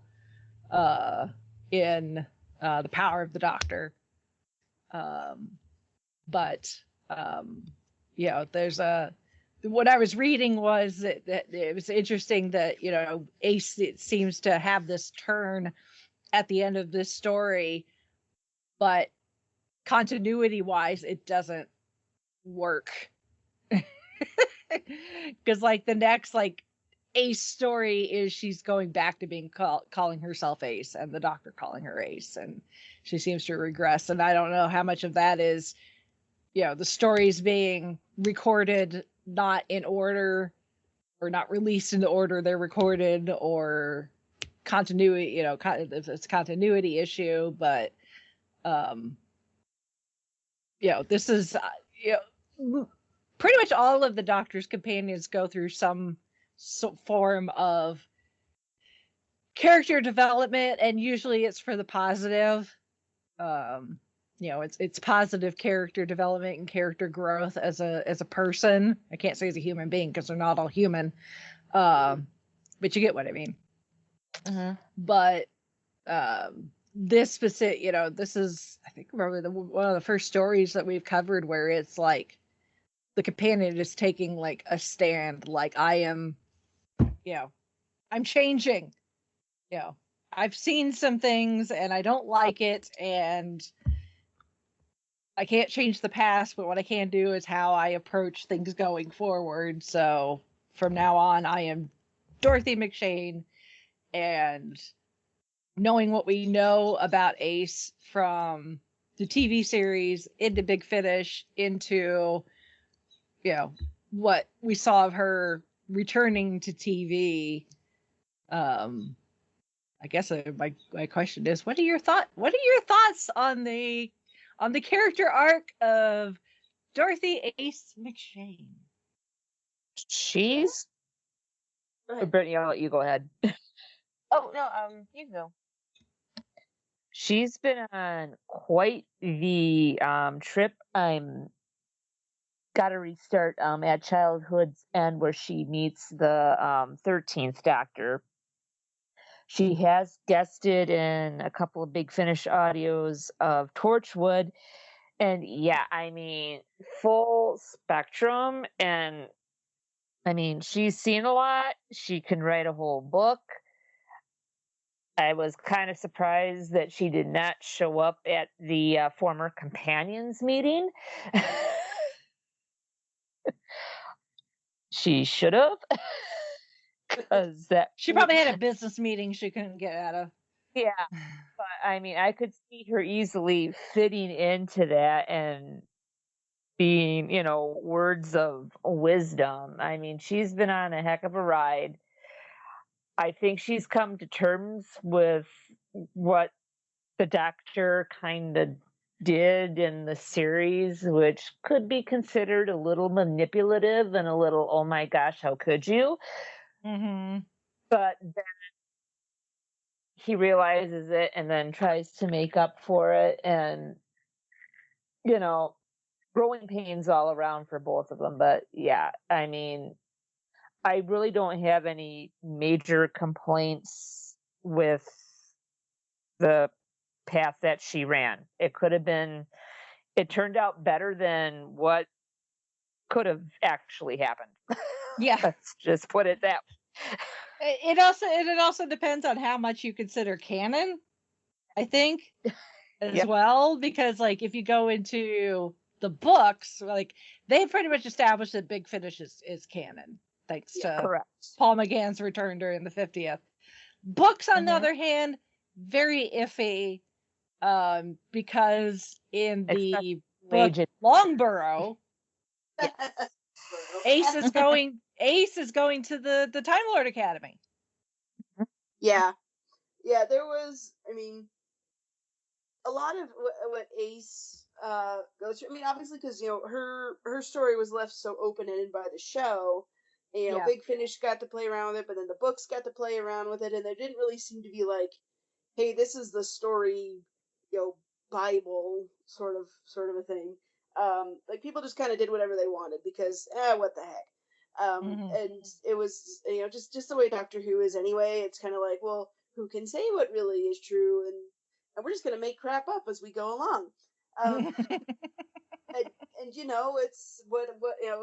in The Power of the Doctor. But there's what I was reading was that it was interesting that, Ace, it seems to have this turn at the end of this story, but continuity wise, it doesn't work. Because the next Ace story is she's going back to being calling herself Ace, and the Doctor calling her Ace, and she seems to regress. And I don't know how much of that is, the stories being recorded not in order, or not released in the order they're recorded, or continuity, it's a continuity issue. But this is pretty much all of the Doctor's companions go through some form of character development, and usually it's for the positive. It's positive character development and character growth as a person. I can't say as a human being because they're not all human, but you get what I mean. Mm-hmm. But this specific, this is, I think, probably one of the first stories that we've covered where it's the companion is taking a stand, I am, I'm changing, I've seen some things and I don't like it, and I can't change the past, but what I can do is how I approach things going forward. So from now on, I am Dorothy McShane, and knowing what we know about Ace from the TV series into Big Finish into, what we saw of her returning to TV. I guess my question is, what are your thoughts on the character arc of Dorothy Ace McShane? She's Brittany, I'll let you go ahead. Oh no, you can go. She's been on quite the trip. I'm got to restart at Childhood's End, where she meets the 13th Doctor. She has guested in a couple of Big Finish audios of Torchwood, and yeah, I mean, full spectrum. And I mean, she's seen a lot. She can write a whole book. I was kind of surprised that she did not show up at the former companions meeting. She should have. Because she probably had a business meeting she couldn't get out of. Yeah, but I mean, I could see her easily fitting into that and being, words of wisdom. I mean, she's been on a heck of a ride. I think she's come to terms with what the Doctor kind of did in the series, which could be considered a little manipulative and a little, oh my gosh, how could you? Mm-hmm. But then he realizes it and then tries to make up for it, and growing pains all around for both of them. But yeah, I mean, I really don't have any major complaints with the path that she ran. It turned out better than what could have actually happened. Yeah. Let's just put it that way. It also depends on how much you consider canon, I think, as well, because if you go into the books, they pretty much established that Big Finish is canon, thanks to correct. Paul McGann's return during the 50th. Books, on the other hand, very iffy, because in the book Longburrow, Ace is going to the Time Lord Academy. Yeah, there was, I mean, a lot of what Ace goes through. I mean, obviously, because her story was left so open-ended by the show. Big Finish got to play around with it, but then the books got to play around with it, and there didn't really seem to be like, hey, this is the story, Bible sort of a thing. Like, people just kind of did whatever they wanted because, what the heck. And it was, just the way Doctor Who is anyway. It's kind of like, well, who can say what really is true, and we're just going to make crap up as we go along. And it's what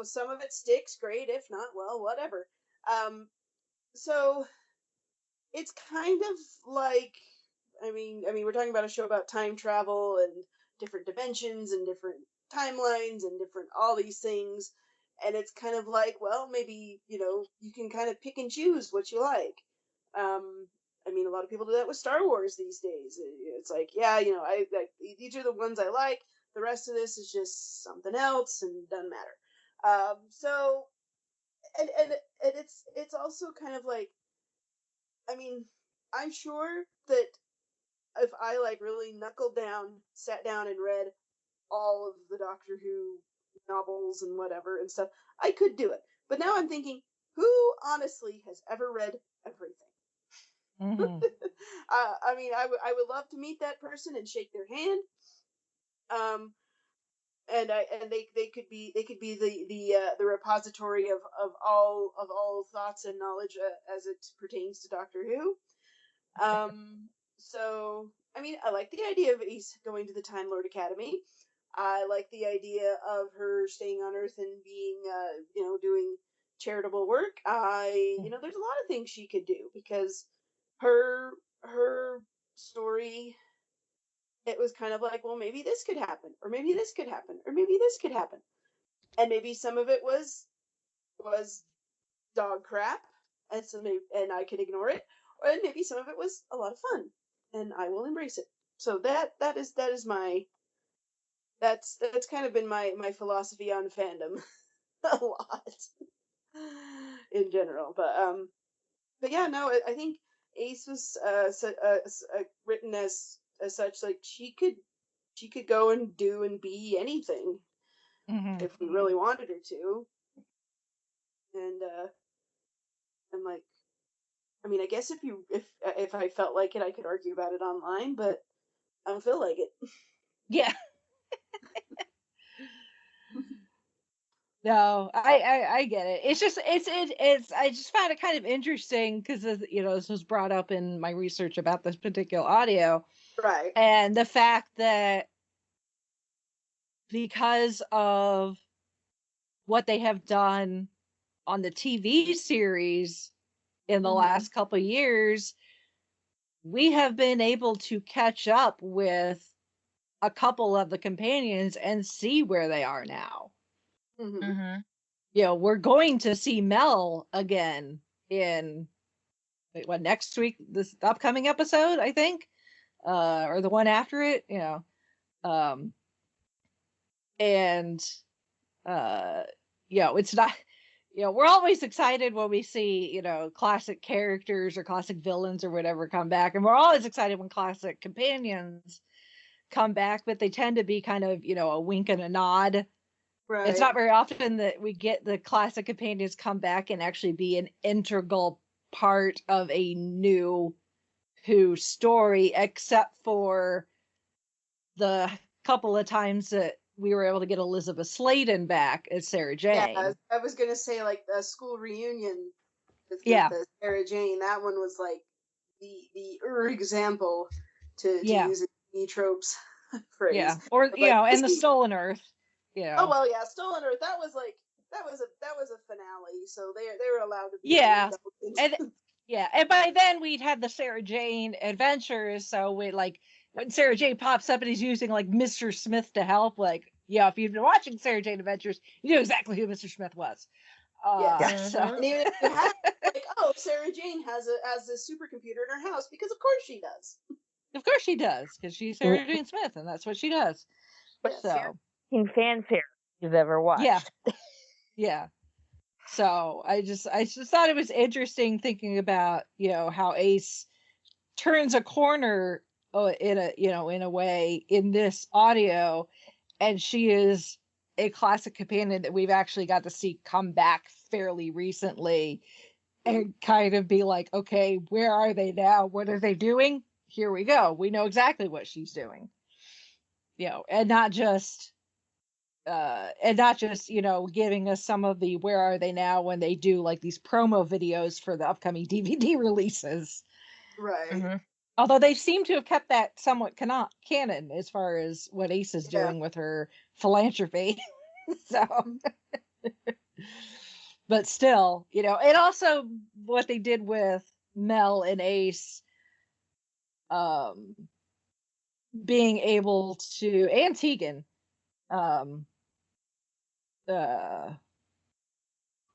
some of it sticks, great. If not, well, whatever. So it's kind of like, I mean, we're talking about a show about time travel and different dimensions and different timelines and different all these things. And it's kind of like, well, maybe, you can kind of pick and choose what you like. I mean, a lot of people do that with Star Wars these days. It's like, yeah, I like, these are the ones I like. The rest of this is just something else and doesn't matter. So, and it's also kind of like, I mean, I'm sure that if I like really knuckled down, sat down and read all of the Doctor Who novels and whatever and stuff, I could do it. But now I'm thinking, who honestly has ever read everything? I mean, I would love to meet that person and shake their hand. And they could be the repository of all thoughts and knowledge as it pertains to Doctor Who. So I mean, I like the idea of Ace going to the Time Lord Academy. I like the idea of her staying on Earth and being doing charitable work. there's a lot of things she could do because her story, it was kind of like, well, maybe this could happen, or maybe this could happen, or maybe this could happen. And maybe some of it was dog crap, and I could ignore it, or maybe some of it was a lot of fun, and I will embrace it. So that is my that's kind of been my philosophy on fandom a lot in general. But yeah, no, I think Ace was written as such, like she could go and do and be anything if we really wanted her to. And I'm like, I mean, I guess if I felt like it, I could argue about it online, but I don't feel like it. Yeah. No, I get it. It's just it's I just found it kind of interesting because this was brought up in my research about this particular audio, right? And the fact that because of what they have done on the TV series in the last couple of years, we have been able to catch up with a couple of the companions and see where they are now. We're going to see Mel again in next week, this upcoming episode, I think, or the one after it, it's not, we're always excited when we see, classic characters or classic villains or whatever come back, and we're always excited when classic companions come back, but they tend to be kind of, a wink and a nod. Right. It's not very often that we get the classic companions come back and actually be an integral part of a new Who story, except for the couple of times that we were able to get Elizabeth Sladen back as Sarah Jane. Yeah, I was going to say, like, a school reunion with Sarah Jane. That one was, like, the example to use the tropes phrase. Yeah, or, and the Stolen Earth. Oh well, yeah, Stolen Earth. That was a finale, so they were allowed to be. And by then we'd had the Sarah Jane adventures, so we when Sarah Jane pops up and he's using like Mr. Smith to help, if you've been watching Sarah Jane Adventures, you know exactly who Mr. Smith was. Yes. So, And even if you had, like, oh, Sarah Jane has this supercomputer in her house because of course she does. of course she does, because she's Sarah Jane Smith, and that's what she does. Yes. So, Fanfare you've ever watched. yeah, yeah. So I just thought it was interesting thinking about, you know, how Ace turns a corner in a way in this audio, and she is a classic companion that we've actually got to see come back fairly recently and kind of be like, okay, where are they now? What are they doing? Here we go. We know exactly what she's doing. You know, and not just you know, giving us some of the where are they now when they do like these promo videos for the upcoming DVD releases. Right. Although they seem to have kept that somewhat canon as far as what Ace is doing with her philanthropy. So, but still, you know, and also what they did with Mel and Ace, being able to, and Tegan,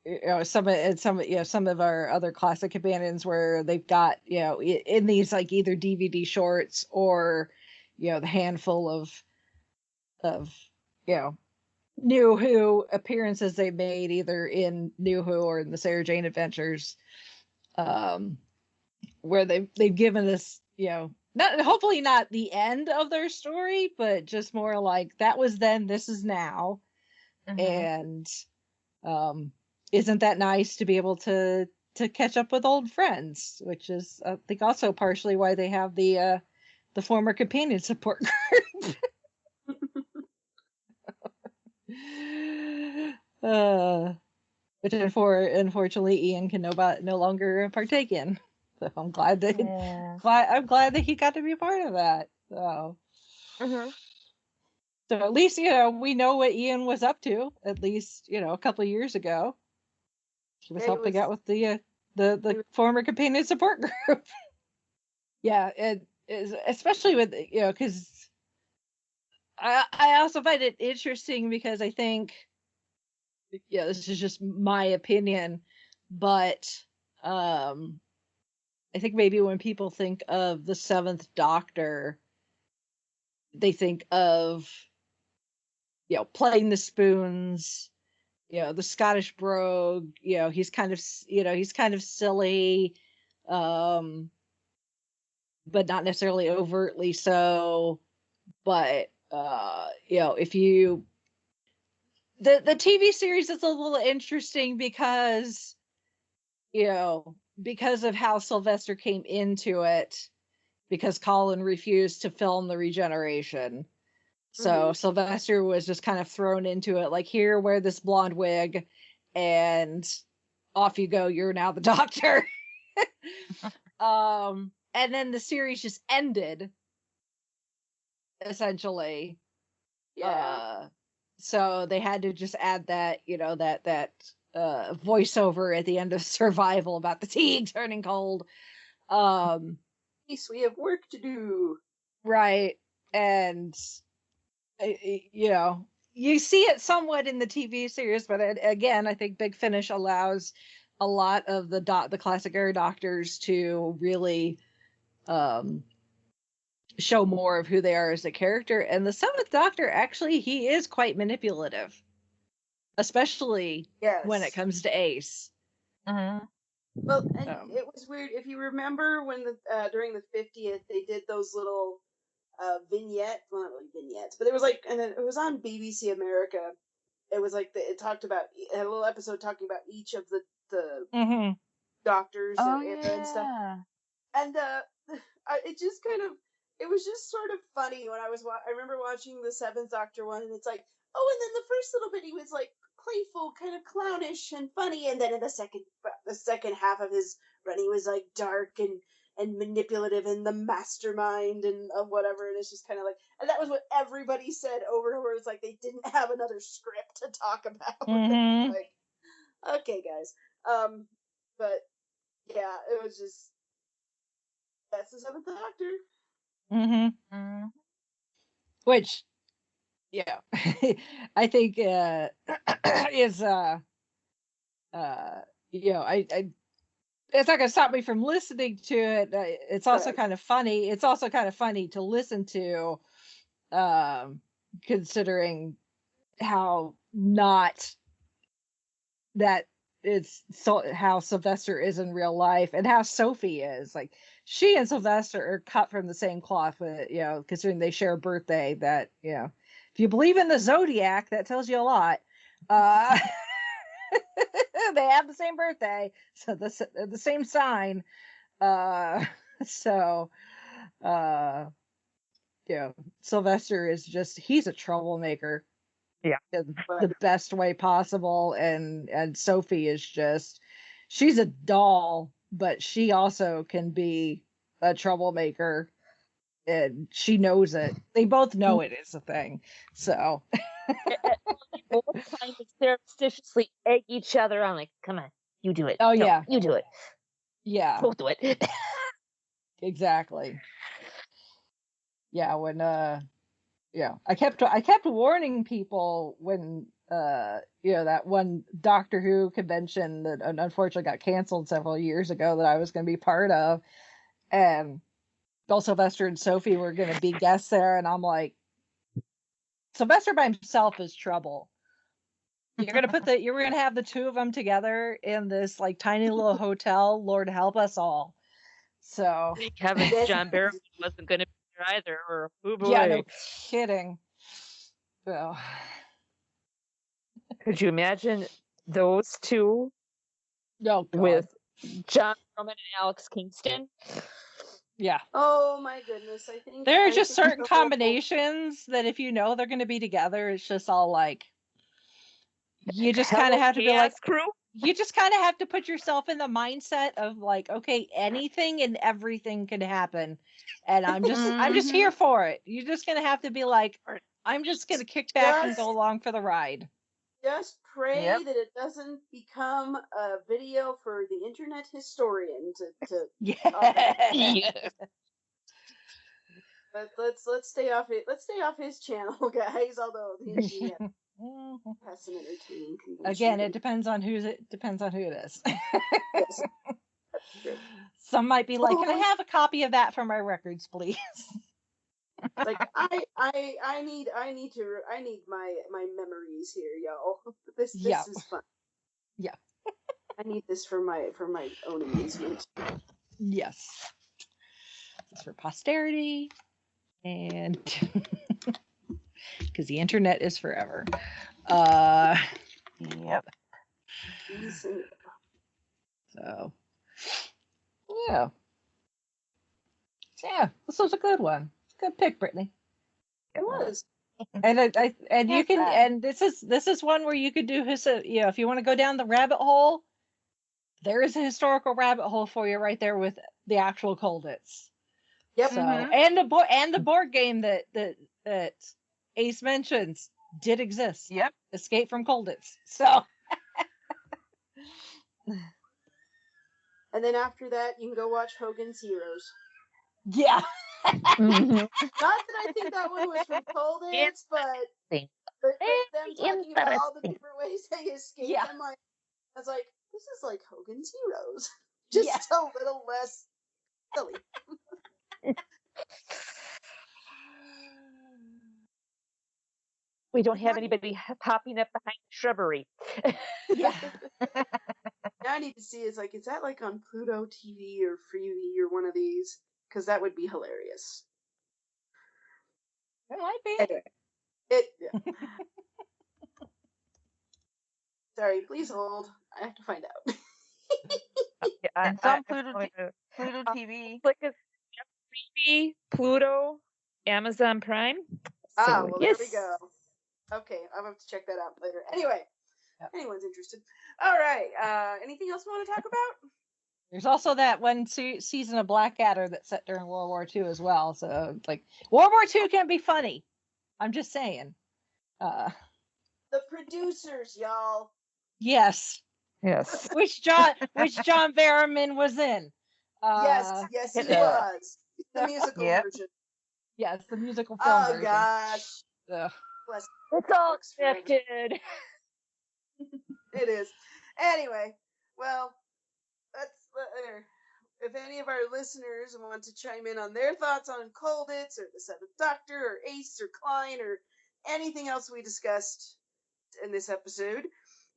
you know, some of our other classic companions where they've got, you know, in these like either DVD shorts or, you know, the handful of you know, New Who appearances they made either in New Who or in the Sarah Jane Adventures, where they've given us, you know, hopefully not the end of their story, but just more like that was then, this is now. And isn't that nice to be able to catch up with old friends, which is I think also partially why they have the former companion support group. Which unfortunately Ian can no longer partake in. So I'm glad that he got to be a part of that. So. So at least, you know, we know what Ian was up to, at least, you know, a couple of years ago. He was helping out with the former companion support group. Yeah, it is, especially with, you know, because I also find it interesting because I think, yeah, this is just my opinion, but I think maybe when people think of the Seventh Doctor, they think of, you know, playing the spoons, you know, the Scottish brogue, you know, he's kind of silly, but not necessarily overtly so. But you know, if you the TV series is a little interesting because, you know, because of how Sylvester came into it, because Colin refused to film the regeneration. So Sylvester was just kind of thrown into it, like, here, wear this blonde wig, and off you go. You're now the Doctor. And then the series just ended, essentially. Yeah. So they had to just add that, you know, that voiceover at the end of Survival about the tea turning cold. Yes, we have work to do. Right. And you know, you see it somewhat in the TV series, but again, I think Big Finish allows a lot of the classic era Doctors to really show more of who they are as a character. And the Seventh Doctor, actually, he is quite manipulative, especially when it comes to Ace. Well, and it was weird if you remember when during the 50th they did those little vignettes, well, not really vignettes, but it was like, and it was on BBC America. It was like it talked about, it had a little episode talking about each of the doctors and stuff. And it just kind of, it was just sort of funny when I remember watching the Seventh Doctor one, and it's like, oh, and then the first little bit he was like playful, kind of clownish and funny, and then in the second half of his run he was like dark and manipulative and the mastermind and whatever, and it's just kind of like, and that was what everybody said over and over. It's like they didn't have another script to talk about. Like, okay, guys. But yeah, it was just, that's the Seventh Doctor. Which, yeah, I think is you know, I it's not going to stop me from listening to it. It's also kind of funny. It's also kind of funny to listen to, considering how not that it's so how Sylvester is in real life and how Sophie is. Like, she and Sylvester are cut from the same cloth, but, you know, considering they share a birthday. That, you know, if you believe in the zodiac, that tells you a lot. They have the same birthday, so the same sign. So you know, Sylvester is he's a troublemaker. Yeah. In the best way possible. And Sophie is she's a doll, but she also can be a troublemaker, and she knows it. They both know it is a thing. So Both kind of surreptitiously egg each other on, like, come on, you do it. Oh, No, yeah. you do it. Yeah. Both do it. Exactly. Yeah, when yeah, I kept warning people when you know, that one Doctor Who convention that unfortunately got canceled several years ago that I was going to be part of, and Bill Sylvester and Sophie were going to be guests there, and I'm like, Sylvester by himself is trouble. You're going to have the two of them together in this like tiny little hotel. Lord help us all. So Kevin John Barrowman wasn't going to be there either, or yeah, no kidding. So could you imagine those two with John Barrowman and Alex Kingston? Yeah. Oh my goodness! I think there are just certain combinations that if you know they're going to be together, it's just all like, you just kind of have to be like, crew. You just kind of have to put yourself in the mindset of like, okay, anything and everything can happen, and I'm just here for it. You're just gonna have to be like, I'm just gonna kick back and go along for the ride. Just pray that it doesn't become a video for the internet historian to yeah. But let's stay off it. Let's stay off his channel, guys. Although he has some entertaining convention. Again, it depends on who it is. Yes. Some might be like, can I have a copy of that for my records, please? Like I need my memories here, y'all. This is fun. Yeah. I need this for my own amusement. Yes. It's for posterity, and because the internet is forever. Yep. So yeah. Yeah, this was a good one. Good pick, Brittany. It was. And you can, and this is one where you could do his, you know, if you want to go down the rabbit hole, there is a historical rabbit hole for you right there with the actual Colditz. Yep. So and the board game that Ace mentions did exist. Yep. Escape from Colditz. So and then after that you can go watch Hogan's Heroes. Yeah. Not that I think that one was from Colditz, but them talking about all the different ways they escape. Yeah. I was like, this is like Hogan's Heroes. Just a little less silly. We don't have anybody popping up behind the shrubbery. Yeah. Now I need to see, is that like on Pluto TV or Freevee or one of these? Because that would be hilarious. It might be. Anyway, Sorry, please hold. I have to find out. It's on Pluto TV. Like a Freevee, Pluto, Amazon Prime. So, There we go. Okay, I'm going to have to check that out later. Anyway, anyone's interested. All right. Anything else we want to talk about? There's also that one season of Blackadder that's set during World War II as well. So, like, World War II can be funny. I'm just saying. The producers, y'all. Yes. yes. Which John Barrowman was in. Yes, he was. The musical version. Yes, the musical film version. Oh, gosh. Ugh. It's all scripted. It is. Anyway, well, that's if any of our listeners want to chime in on their thoughts on Colditz or the Seventh Doctor or Ace or Klein or anything else we discussed in this episode,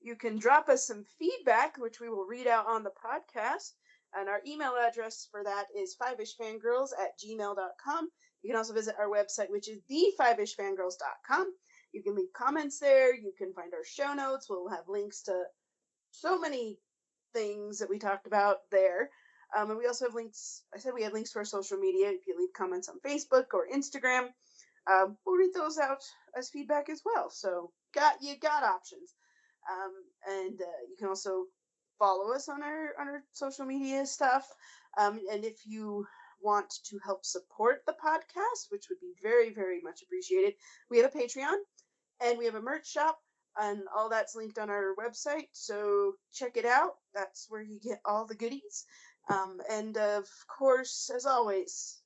you can drop us some feedback, which we will read out on the podcast. And our email address for that is FiveishFangirls@gmail.com. You can also visit our website, which is FiveishFangirls.com. You can leave comments there. You can find our show notes. We'll have links to so many things that we talked about there. And we also have links. I said we had links to our social media. If you leave comments on Facebook or Instagram, we'll read those out as feedback as well. So you got options. And you can also follow us on our social media stuff. And if you want to help support the podcast, which would be very, very much appreciated, we have a Patreon and we have a merch shop, and all that's linked on our website. So check it out. That's where you get all the goodies. And of course, as always,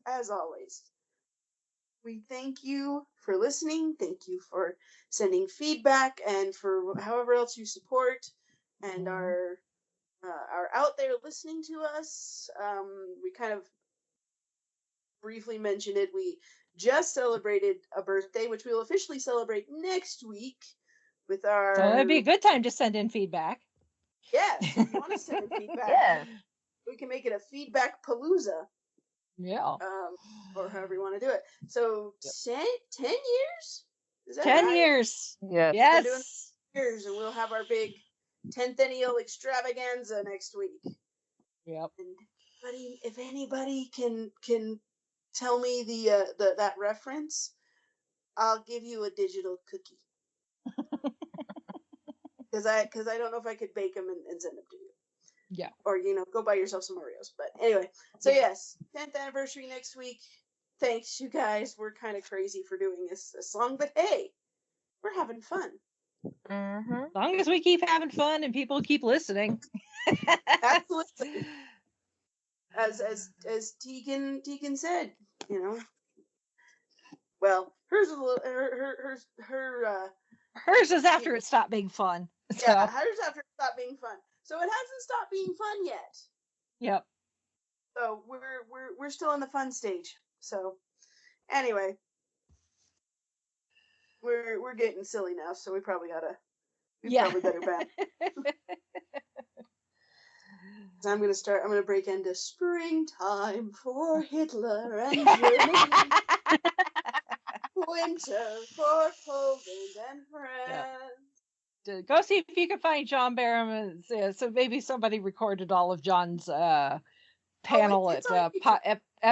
we thank you for listening. Thank you for sending feedback and for however else you support and are out there listening to us. We kind of briefly mentioned it. We just celebrated a birthday, which we will officially celebrate next week with our... So it'd be a good time to send in feedback. Yes, if you want to send in feedback. Yes. We can make it a feedback palooza. Yeah. Or however you want to do it. So 10 years? Is that 10 right? years. Yes. Yes. We're doing years, and we'll have our big 10th extravaganza next week. Yep. And if anybody can tell me that reference, I'll give you a digital cookie. Because I don't know if I could bake them and send them to you. Yeah. Or, go buy yourself some Oreos. But anyway, so yes, 10th anniversary next week. Thanks, you guys. We're kind of crazy for doing this long, but hey, we're having fun. Mm-hmm. As long as we keep having fun and people keep listening. Absolutely. As Tegan said, well, hers is a little hers is after it stopped being fun. So. Yeah, hers after it stopped being fun. So it hasn't stopped being fun yet. Yep. So we're still in the fun stage. So anyway, we're getting silly now, so we probably probably better back. So I'm gonna break into springtime for Hitler and Germany. Winter for Poland and France. Go see if you can find John Barrowman. So maybe somebody recorded all of John's panel at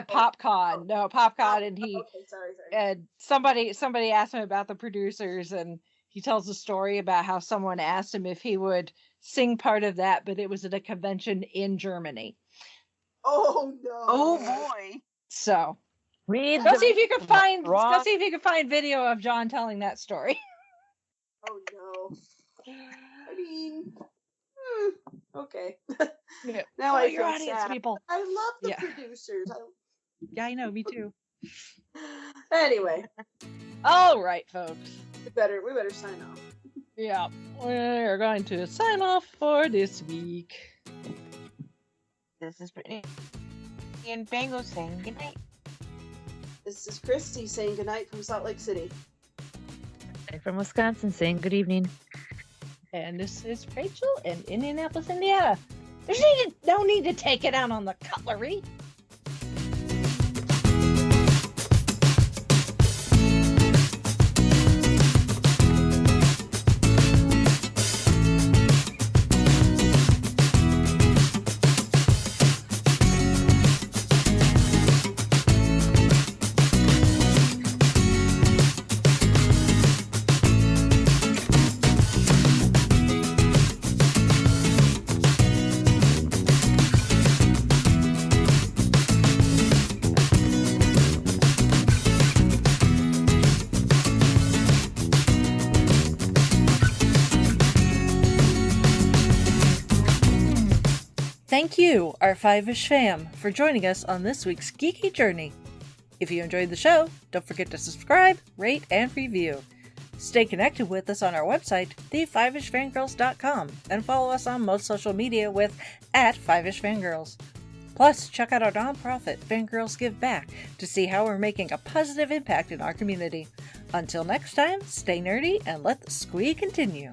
PopCon. No, PopCon, and he sorry. And somebody asked him about the producers, and he tells a story about how someone asked him if he would sing part of that, but it was at a convention in Germany. Oh no! Oh boy! So Go see if you can find video of John telling that story. Oh no! I mean, okay. Yeah. Now I your feel audience, sad. people. I love the producers. Yeah, I know. Me too. Anyway, all right, folks. we better sign off. Yeah, we're going to sign off for this week. This is Brittany and Bango saying goodnight. This is Christy saying goodnight from Salt Lake City. I'm from Wisconsin saying good evening. And this is Rachel in Indianapolis, Indiana. There's no need to take it out on the cutlery. Thank you, our Fiveish fam, for joining us on this week's geeky journey. If you enjoyed the show, don't forget to subscribe, rate, and review. Stay connected with us on our website, theFiveishFangirls.com, and follow us on most social media with @FiveishFangirls. Plus, check out our nonprofit, Fangirls Give Back, to see how we're making a positive impact in our community. Until next time, stay nerdy and let the squee continue.